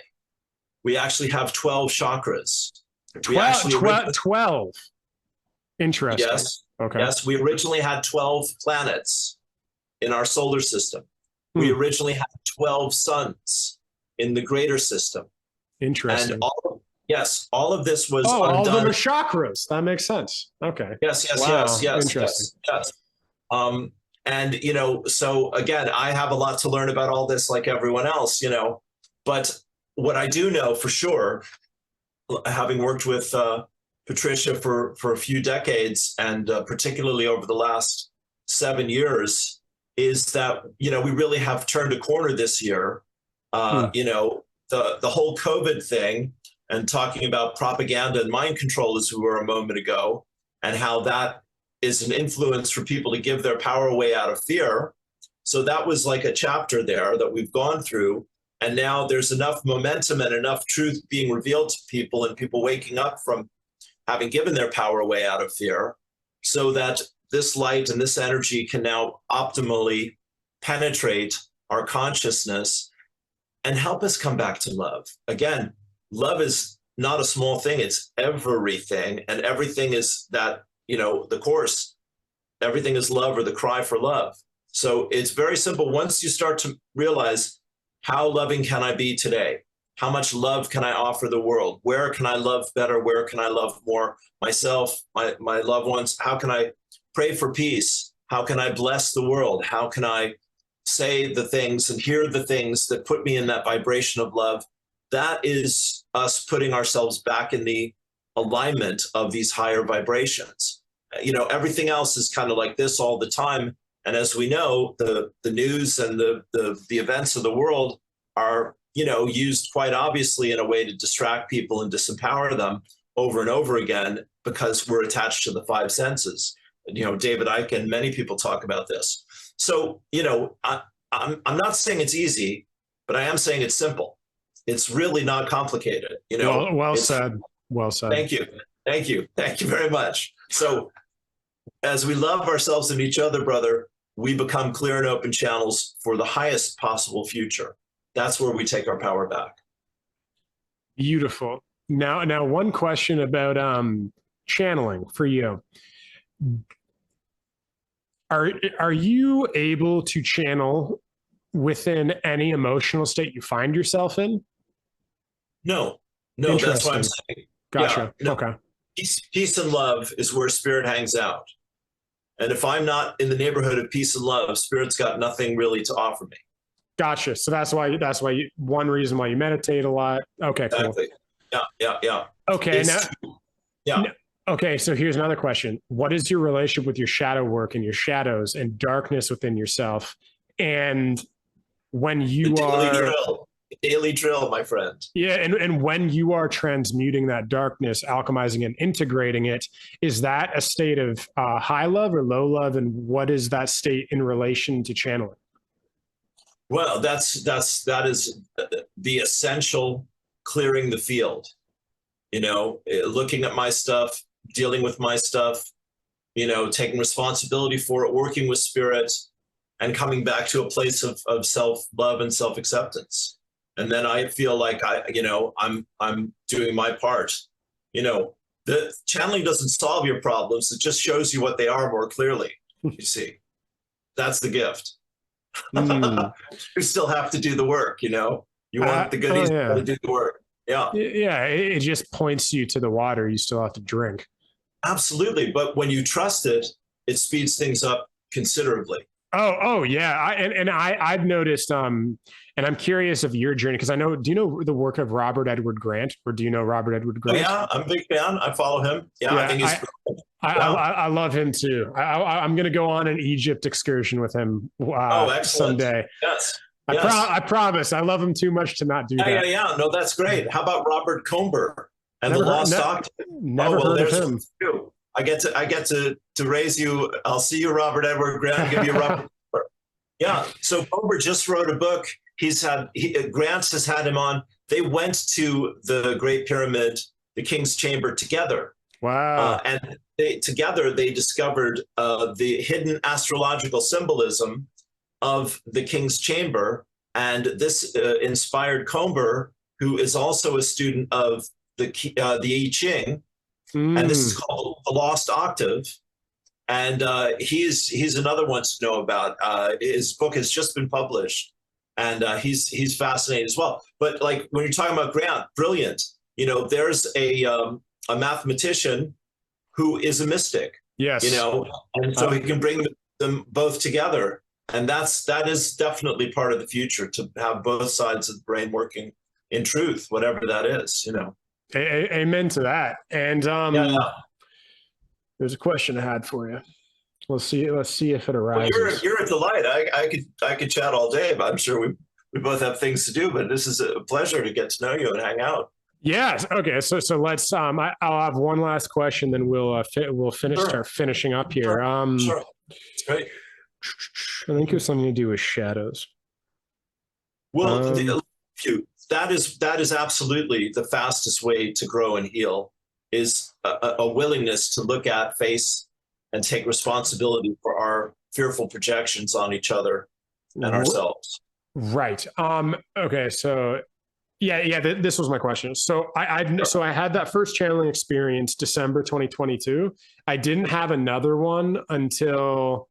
We actually have 12 chakras. 12. Interesting. Yes. Okay. Yes. We originally had 12 planets in our solar system. We originally had 12 suns in the greater system. Interesting. And all of this was undone. All of them are chakras. That makes sense. Okay. Yes. Wow. Interesting. Yes. And, so again, I have a lot to learn about all this like everyone else, but what I do know for sure, having worked with Patricia for a few decades, and particularly over the last 7 years, is that, we really have turned a corner this year. The whole COVID thing, and talking about propaganda and mind control, as we were a moment ago, and how that is an influence for people to give their power away out of fear. So that was like a chapter there that we've gone through. And now there's enough momentum and enough truth being revealed to people, and people waking up from having given their power away out of fear, so that this light and this energy can now optimally penetrate our consciousness and help us come back to love. Again, love is not a small thing. It's everything. And everything is that, the course, everything is love, or the cry for love. So it's very simple. Once you start to realize, how loving can I be today? How much love can I offer the world? Where can I love better? Where can I love more? Myself, my loved ones. How can I pray for peace? How can I bless the world? How can I say the things and hear the things that put me in that vibration of love? That is us putting ourselves back in the alignment of these higher vibrations. Everything else is kind of like this all the time. And as we know, the news and the events of the world are, used quite obviously in a way to distract people and disempower them over and over again, because we're attached to the five senses. David Icke and many people talk about this. So, I'm not saying it's easy, but I am saying it's simple. It's really not complicated. Well said. Well said. Thank you. Thank you. Thank you very much. So as we love ourselves and each other, brother, we become clear and open channels for the highest possible future. That's where we take our power back. Beautiful. Now, one question about channeling for you. Are you able to channel within any emotional state you find yourself in? No, that's what I'm saying. Gotcha. Yeah, no. Okay. Peace and love is where spirit hangs out. And if I'm not in the neighborhood of peace and love, spirit's got nothing really to offer me. Gotcha. So that's why one reason why you meditate a lot. Okay, exactly. Cool. Yeah. Okay. Okay. So here's another question. What is your relationship with your shadow work and your shadows and darkness within yourself? And when you daily drill, my friend. Yeah. And when you are transmuting that darkness, alchemizing and integrating it, is that a state of high love or low love? And what is that state in relation to channeling? Well, that is the essential clearing the field, looking at my stuff, dealing with my stuff, taking responsibility for it, working with spirit, and coming back to a place of self-love and self-acceptance. And then I feel like I'm doing my part. The channeling doesn't solve your problems. It just shows you what they are more clearly. You see, that's the gift. You still have to do the work. You want the goodies, you gotta do the work. Yeah. Yeah. It just points you to the water. You still have to drink. Absolutely. But when you trust it, it speeds things up considerably. Oh yeah. I've noticed, and I'm curious of your journey, because do you know the work of Robert Edward Grant, or do you know Robert Edward Grant? Oh, yeah, I'm a big fan. I follow him. Yeah. I think he's I love him too. I'm going to go on an Egypt excursion with him someday. Yes. I promise. I love him too much to not do that. Yeah. No, that's great. How about Robert Comber and the Lost Octave? Never heard of him. I get to raise you. I'll see you, Robert Edward Grant. Give you Robert. Yeah. So Comber just wrote a book. Grant has had him on. They went to the Great Pyramid, the King's Chamber together. Wow. And together they discovered the hidden astrological symbolism of the king's chamber. And this inspired Comber, who is also a student of the I Ching, and this is Mm. called the Lost Octave. And he's another one to know about. His book has just been published, and he's fascinating as well. But like when you're talking about Grant, brilliant. There's a mathematician who is a mystic. Yes. And so he can bring them both together, and that is definitely part of the future, to have both sides of the brain working in truth, whatever that is. Amen to that. And Yeah. there's a question I had for you. Let's see if it Well, arises. you're a delight. I could chat all day, but I'm sure we both have things to do. But this is a pleasure to get to know you and hang out. Yes. Okay. So let's. I'll have one last question, then we'll finish Sure. start finishing up here. Sure. It's great. I think it was something to do with shadows. Well, that is absolutely the fastest way to grow and heal, is a willingness to look at, face, and take responsibility for our fearful projections on each other and ourselves. Right. Okay. So yeah. This was my question. So I had that first channeling experience December 2022. I didn't have another one until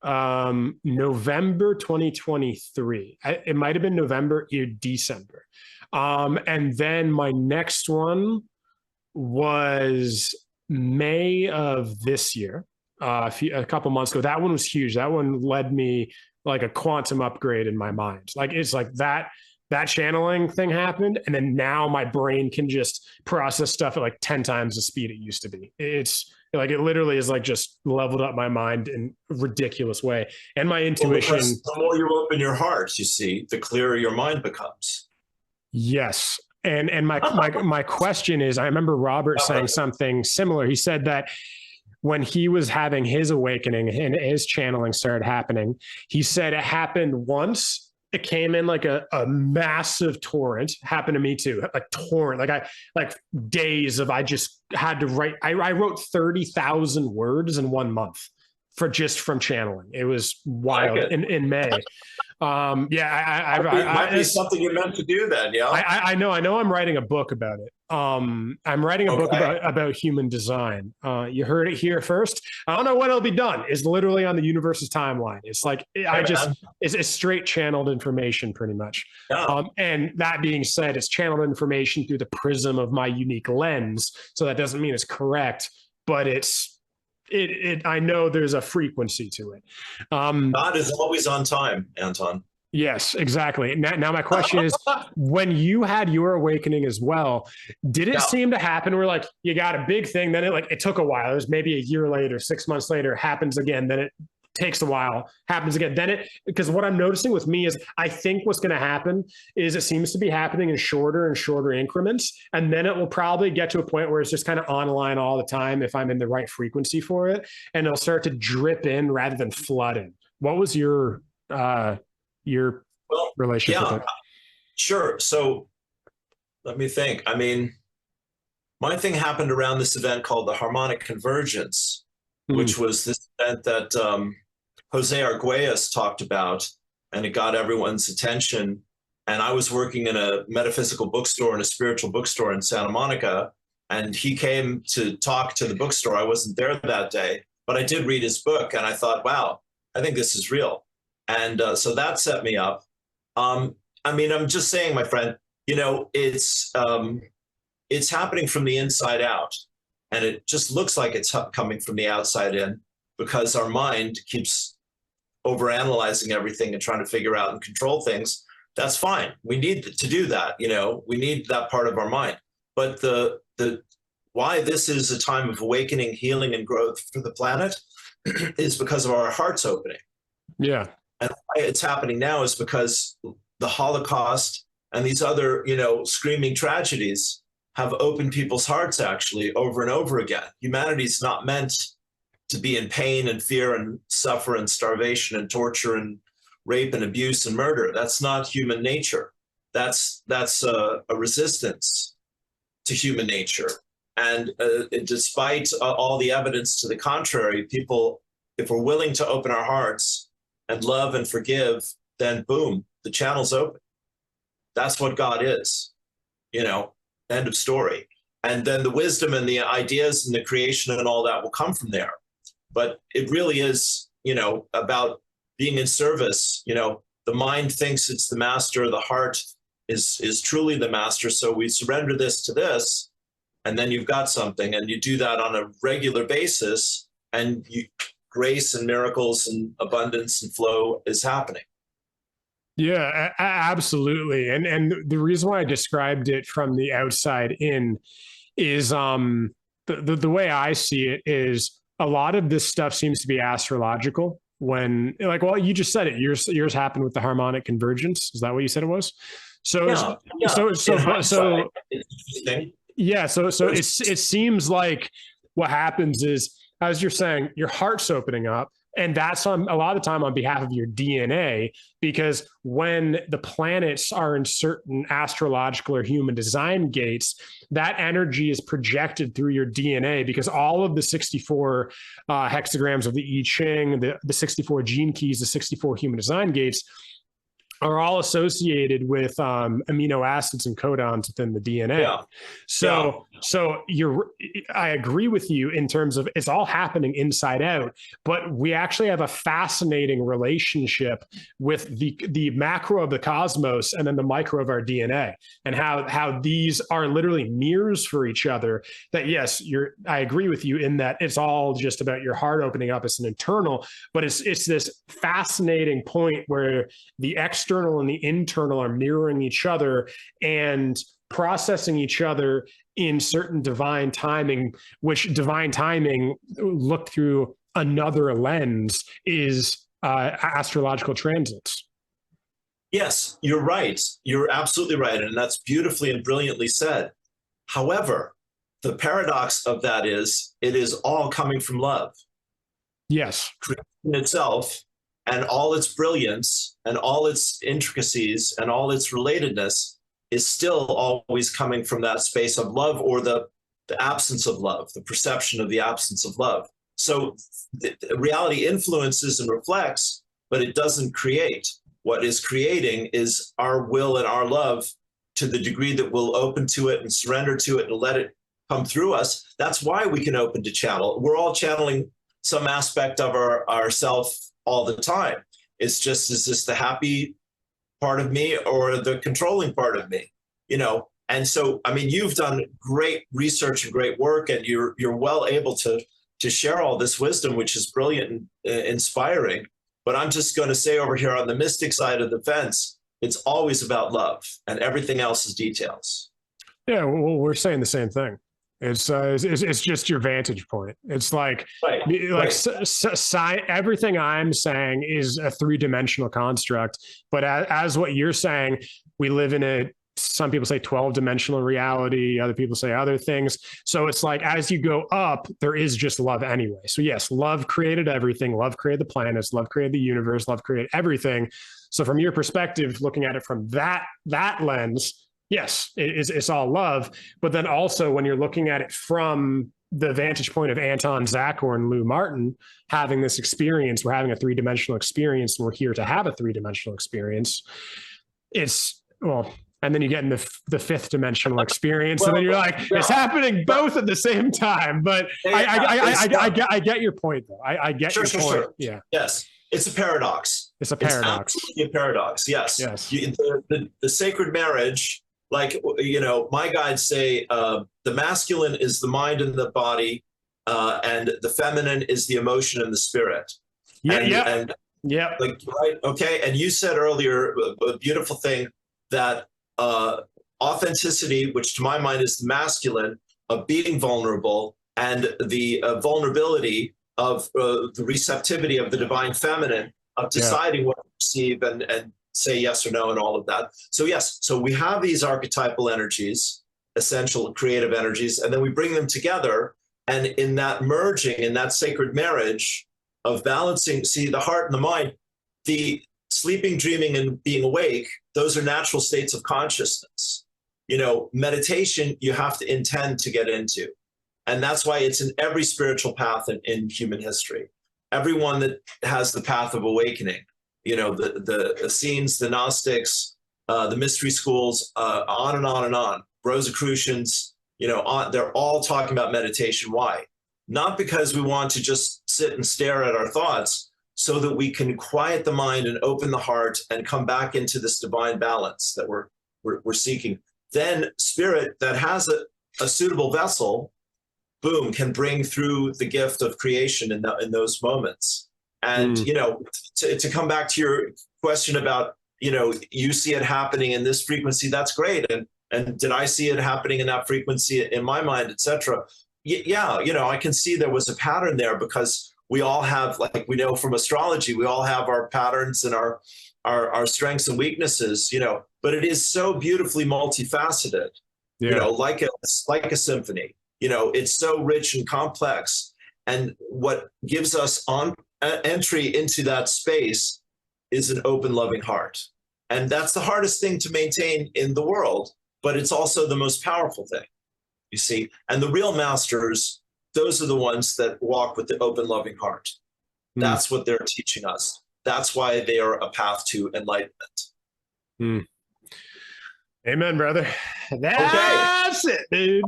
November 2023. It might have been November or December. And then my next one was May of this year, a couple months ago. That one was huge. That one led me like a quantum upgrade in my mind. Like it's like that channeling thing happened, and then now my brain can just process stuff at like 10 times the speed it used to be. It's like it literally is like just leveled up my mind in a ridiculous way, and my intuition. Well, the more you open your heart, you see, the clearer your mind becomes. Yes. And my question is, I remember Robert saying something similar. He said that when he was having his awakening and his channeling started happening, he said it happened once. It came in like a massive torrent. Happened to me too, like torrent. Like days of I just had to write. I wrote 30,000 words in 1 month from channeling. It was wild in May. Might be something you're meant to do then. Yeah. I know I'm writing a book about it. I'm writing a book about human design. You heard it here first. I don't know when it'll be done. It's literally on the universe's timeline. It's like it's straight channeled information, pretty much. Yeah. And that being said, it's channeled information through the prism of my unique lens. So that doesn't mean it's correct, but I know there's a frequency to it. God is always on time, Anton. Yes, exactly. Now my question is, when you had your awakening as well, did it seem to happen where like you got a big thing, then it took a while. It was maybe a year later, 6 months later, happens again, then it takes a while, happens again. Because what I'm noticing with me is I think what's going to happen is it seems to be happening in shorter and shorter increments. And then it will probably get to a point where it's just kind of online all the time if I'm in the right frequency for it. And it'll start to drip in rather than flood in. What was your relationship with it? Sure. So let me think. I mean, my thing happened around this event called the Harmonic Convergence, which was this event that Jose Arguelles talked about, and it got everyone's attention. And I was working in a metaphysical bookstore and a spiritual bookstore in Santa Monica, and he came to talk to the bookstore. I wasn't there that day, but I did read his book, and I thought, wow, I think this is real. And so that set me up. I mean, I'm just saying, my friend, it's happening from the inside out. And it just looks like it's coming from the outside in, because our mind keeps overanalyzing everything and trying to figure out and control things. That's fine. We need to do that. We need that part of our mind. But the why this is a time of awakening, healing, and growth for the planet is because of our hearts opening. Yeah. And why it's happening now is because the Holocaust and these other, screaming tragedies have opened people's hearts actually over and over again. Humanity's not meant to be in pain and fear and suffer and starvation and torture and rape and abuse and murder. That's not human nature. That's a resistance to human nature. And despite all the evidence to the contrary, people, if we're willing to open our hearts and love and forgive, then boom, the channel's open. That's what God is, end of story. And then the wisdom and the ideas and the creation and all that will come from there. But it really is, about being in service. The mind thinks it's the master, the heart is truly the master. So we surrender this to this, and then you've got something, and you do that on a regular basis, and grace and miracles and abundance and flow is happening. Yeah, absolutely. And the reason why I described it from the outside in is the way I see it is a lot of this stuff seems to be astrological. When, like, well, you just said it. Yours happened with the harmonic convergence. Is that what you said it was? So Interesting. Yeah, so it seems like what happens is, as you're saying, your heart's opening up, and that's on a lot of the time on behalf of your DNA, because when the planets are in certain astrological or human design gates, that energy is projected through your DNA, because all of the 64 hexagrams of the I Ching, the 64 gene keys, the 64 human design gates are all associated with amino acids and codons within the DNA. Yeah. So I agree with you in terms of it's all happening inside out, but we actually have a fascinating relationship with the macro of the cosmos and then the micro of our DNA, and how these are literally mirrors for each other. That yes, I agree with you in that it's all just about your heart opening up. It's an internal, but it's this fascinating point where the external and the internal are mirroring each other and processing each other in certain divine timing, which divine timing looked through another lens is astrological transits. Yes, you're right. You're absolutely right. And that's beautifully and brilliantly said. However, the paradox of that is it is all coming from love. Yes. Creation itself and all its brilliance and all its intricacies and all its relatedness is still always coming from that space of love, or the absence of love, the perception of the absence of love. So reality influences and reflects, but it doesn't create. What is creating is our will and our love, to the degree that we'll open to it and surrender to it and let it come through us. That's why we can open to channel. We're all channeling some aspect of ourself all the time. It's just, is this the happy part of me or the controlling part of me? And so, I mean, you've done great research and great work, and you're well able to share all this wisdom, which is brilliant and inspiring. But I'm just going to say over here on the mystic side of the fence, it's always about love, and everything else is details. Yeah, well, we're saying the same thing. It's just your vantage point. It's like, everything I'm saying is a three-dimensional construct, but as what you're saying, we live in some people say 12-dimensional reality, other people say other things. So it's like, as you go up, there is just love anyway. So yes, love created everything. Love created the planets. Love created the universe. Love created everything. So from your perspective, looking at it from that lens, yes, it's all love. But then also when you're looking at it from the vantage point of Anton Czachor and Lou Martin having this experience, we're having a three-dimensional experience, and we're here to have a three-dimensional experience. And then you get in the fifth dimensional experience, and then you're like, it's happening both at the same time. But I get your point, though. I get your point. Sure. Yeah. Yes. It's a paradox. It's a paradox. It's absolutely a paradox. Yes. Yes. The sacred marriage, like, my guides say, the masculine is the mind and the body, and the feminine is the emotion and the spirit. Yeah. Right. Okay. And you said earlier a beautiful thing, that authenticity, which to my mind is the masculine, of being vulnerable, and the vulnerability of the receptivity of the divine feminine, of deciding what to receive and say yes or no and all of that. So yes, so we have these archetypal energies, essential creative energies, and then we bring them together. And in that merging, in that sacred marriage of balancing, see, the heart and the mind, the sleeping, dreaming, and being awake, those are natural states of consciousness. Meditation, you have to intend to get into. And that's why it's in every spiritual path in human history. Everyone that has the path of awakening, the Essenes, the Gnostics, the mystery schools, on and on and on, Rosicrucians, they're all talking about meditation. Why? Not because we want to just sit and stare at our thoughts, so that we can quiet the mind and open the heart and come back into this divine balance that we're seeking. Then spirit that has a suitable vessel, boom, can bring through the gift of creation in those moments. And, to come back to your question about, you see it happening in this frequency, that's great. And did I see it happening in that frequency in my mind, et cetera? Yeah, I can see there was a pattern there, because we all have, like we know from astrology, we all have our patterns and our strengths and weaknesses, but it is so beautifully multifaceted, like a symphony. It's so rich and complex. And what gives us entry into that space is an open, loving heart. And that's the hardest thing to maintain in the world, but it's also the most powerful thing, you see. And the real masters, those are the ones that walk with the open, loving heart. That's what they're teaching us. That's why they are a path to enlightenment. Amen, brother. That's it, dude.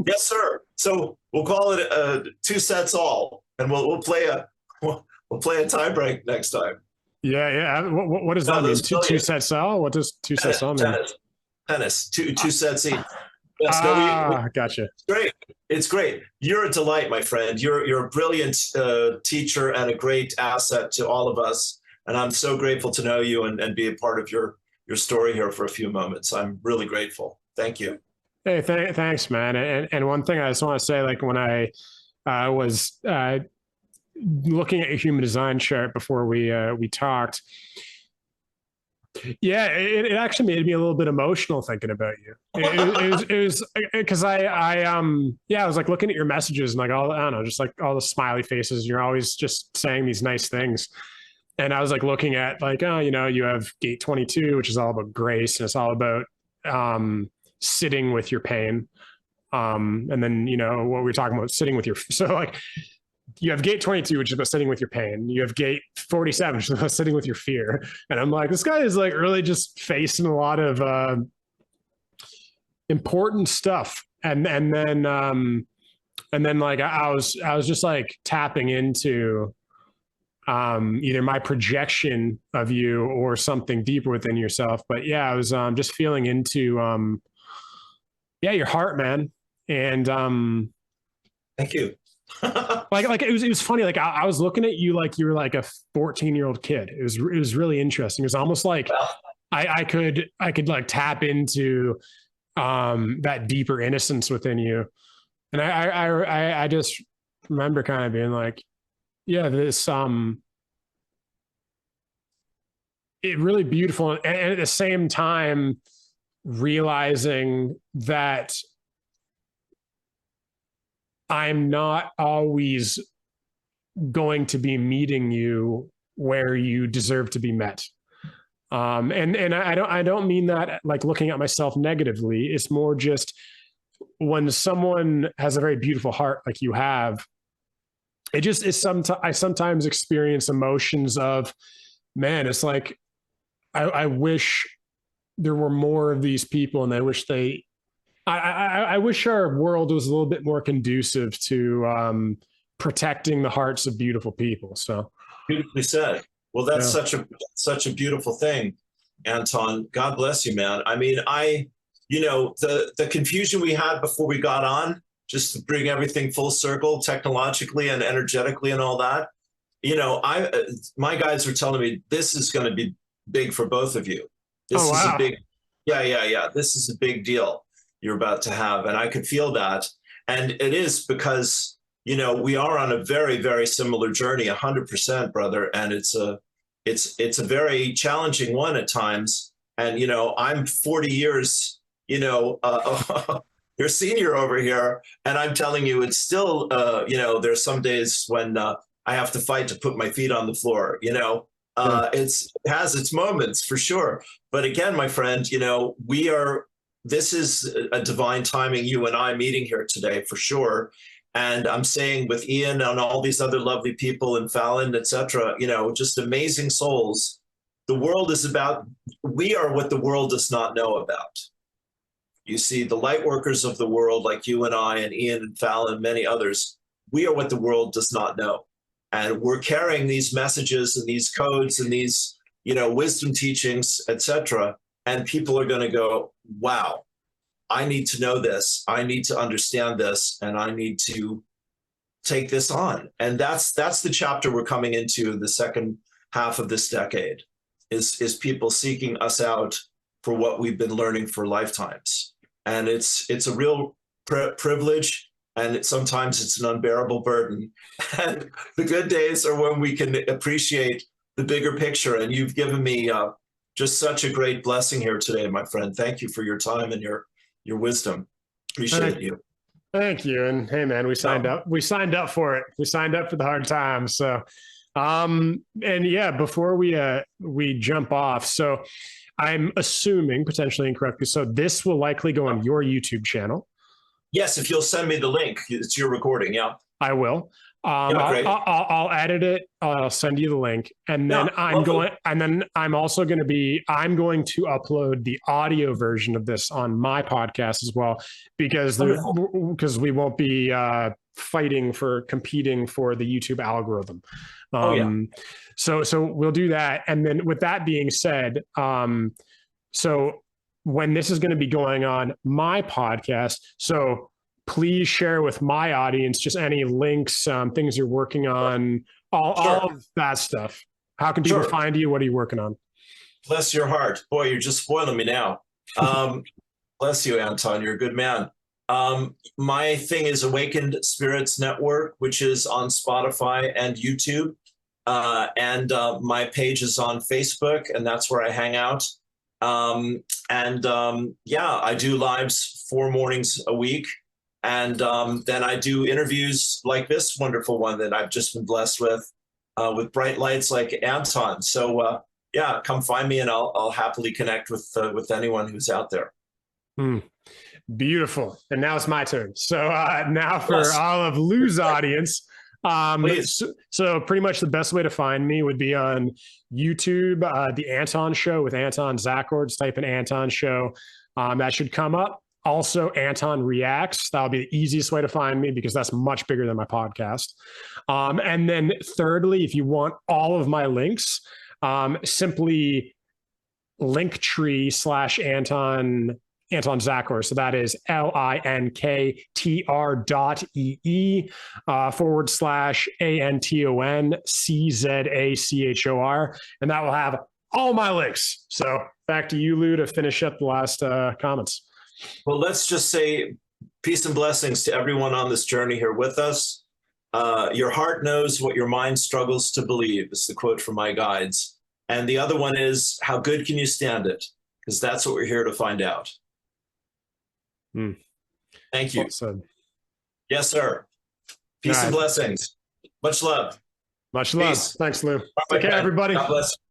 Yes, sir. So we'll call it 2 sets all, and we'll play a tie break next time. Yeah. What does that mean? Two sets all? What does 2 sets all mean? Tennis. Two sets each. Yes, gotcha. It's great. You're a delight, my friend. You're a brilliant teacher and a great asset to all of us. And I'm so grateful to know you and be a part of your story here for a few moments. I'm really grateful. Thank you. Hey, thanks, man. And one thing I just want to say, like when I was looking at your human design chart before we talked, yeah, it actually made me a little bit emotional thinking about you. It was because I was like looking at your messages and like I don't know, just like all the smiley faces. You're always just saying these nice things. And I was like looking at like, you have gate 22, which is all about grace, and it's all about sitting with your pain. And then, what we were talking about, sitting with so like you have gate 22, which is about sitting with your pain. You have gate 47, which is about sitting with your fear. And I'm like, this guy is like really just facing a lot of important stuff. And then like I was just like tapping into either my projection of you or something deeper within yourself. But yeah, I was just feeling into your heart, man. And thank you. like it was funny. Like I was looking at you like you were like a 14-year-old kid. It was really interesting. It was almost like I could like tap into that deeper innocence within you. And I just remember kind of being like, yeah, this it really beautiful, and at the same time realizing that I'm not always going to be meeting you where you deserve to be met. And I don't mean that like looking at myself negatively. It's more just when someone has a very beautiful heart like you have, it just is I sometimes experience emotions of, man, it's like, I wish there were more of these people, and I wish I wish our world was a little bit more conducive to protecting the hearts of beautiful people. So beautifully said. Well, that's such a beautiful thing, Anton. God bless you, man. I mean, the confusion we had before we got on, just to bring everything full circle technologically and energetically and all that, my guides were telling me this is going to be big for both of you. This is a big, yeah. This is a big deal you're about to have. And I could feel that. And it is because, we are on a very, very similar journey, 100%, brother. And it's a very challenging one at times. And, I'm 40 years, your senior over here. And I'm telling you, it's still, there's some days when I have to fight to put my feet on the floor, it has its moments for sure. But again, my friend, we are this is a divine timing, you and I meeting here today for sure. And I'm saying with Ian and all these other lovely people and Fallon, et cetera, just amazing souls. The world is about, we are what the world does not know about. You see, the light workers of the world, like you and I and Ian and Fallon and many others, we are what the world does not know. And we're carrying these messages and these codes and these, wisdom teachings, et cetera. And people are going to go, wow, I need to know this. I need to understand this. And I need to take this on. And that's the chapter we're coming into the second half of this decade, is people seeking us out for what we've been learning for lifetimes. And it's a real privilege. And sometimes it's an unbearable burden. And the good days are when we can appreciate the bigger picture. And you've given me just such a great blessing here today, my friend. Thank you for your time and your wisdom. Appreciate you. Thank you. And hey, man, we signed up. We signed up for it. We signed up for the hard times. So, and yeah, before we jump off, so I'm assuming, potentially incorrectly, so this will likely go on your YouTube channel. Yes, if you'll send me the link, it's your recording. Yeah, I will. I'll edit it. I'll send you the link, and then I'm also going to upload the audio version of this on my podcast as well, because we won't be competing for the YouTube algorithm. So we'll do that, and then with that being said, so when this is going to be going on my podcast, so please share with my audience just any links, things you're working on, all of that stuff. How can people find you? What are you working on? Bless your heart. Boy, you're just spoiling me now. Bless you, Anton. You're a good man. My thing is Awakened Spirits Network, which is on Spotify and YouTube. And my page is on Facebook, and that's where I hang out. I do lives 4 mornings a week. And then I do interviews like this wonderful one that I've just been blessed with bright lights like Anton. So come find me, and I'll happily connect with anyone who's out there. Beautiful. And now it's my turn. So now for all of Lou's audience, so pretty much the best way to find me would be on YouTube, The Anton Show with Anton Czachor. Just type in Anton Show. That should come up. Also, Anton Reacts. That'll be the easiest way to find me, because that's much bigger than my podcast. And then thirdly, if you want all of my links, simply Linktree/Anton Czachor. So that is linktr.ee/ANTONCZACHOR. And that will have all my links. So back to you, Lou, to finish up the last comments. Well, let's just say peace and blessings to everyone on this journey here with us. Your heart knows what your mind struggles to believe, is the quote from my guides. And the other one is, how good can you stand it? Because that's what we're here to find out. Thank you. Awesome. Yes, sir. Peace and blessings. Much love. Much love. Peace. Thanks, Lou. Take care, everybody. God bless.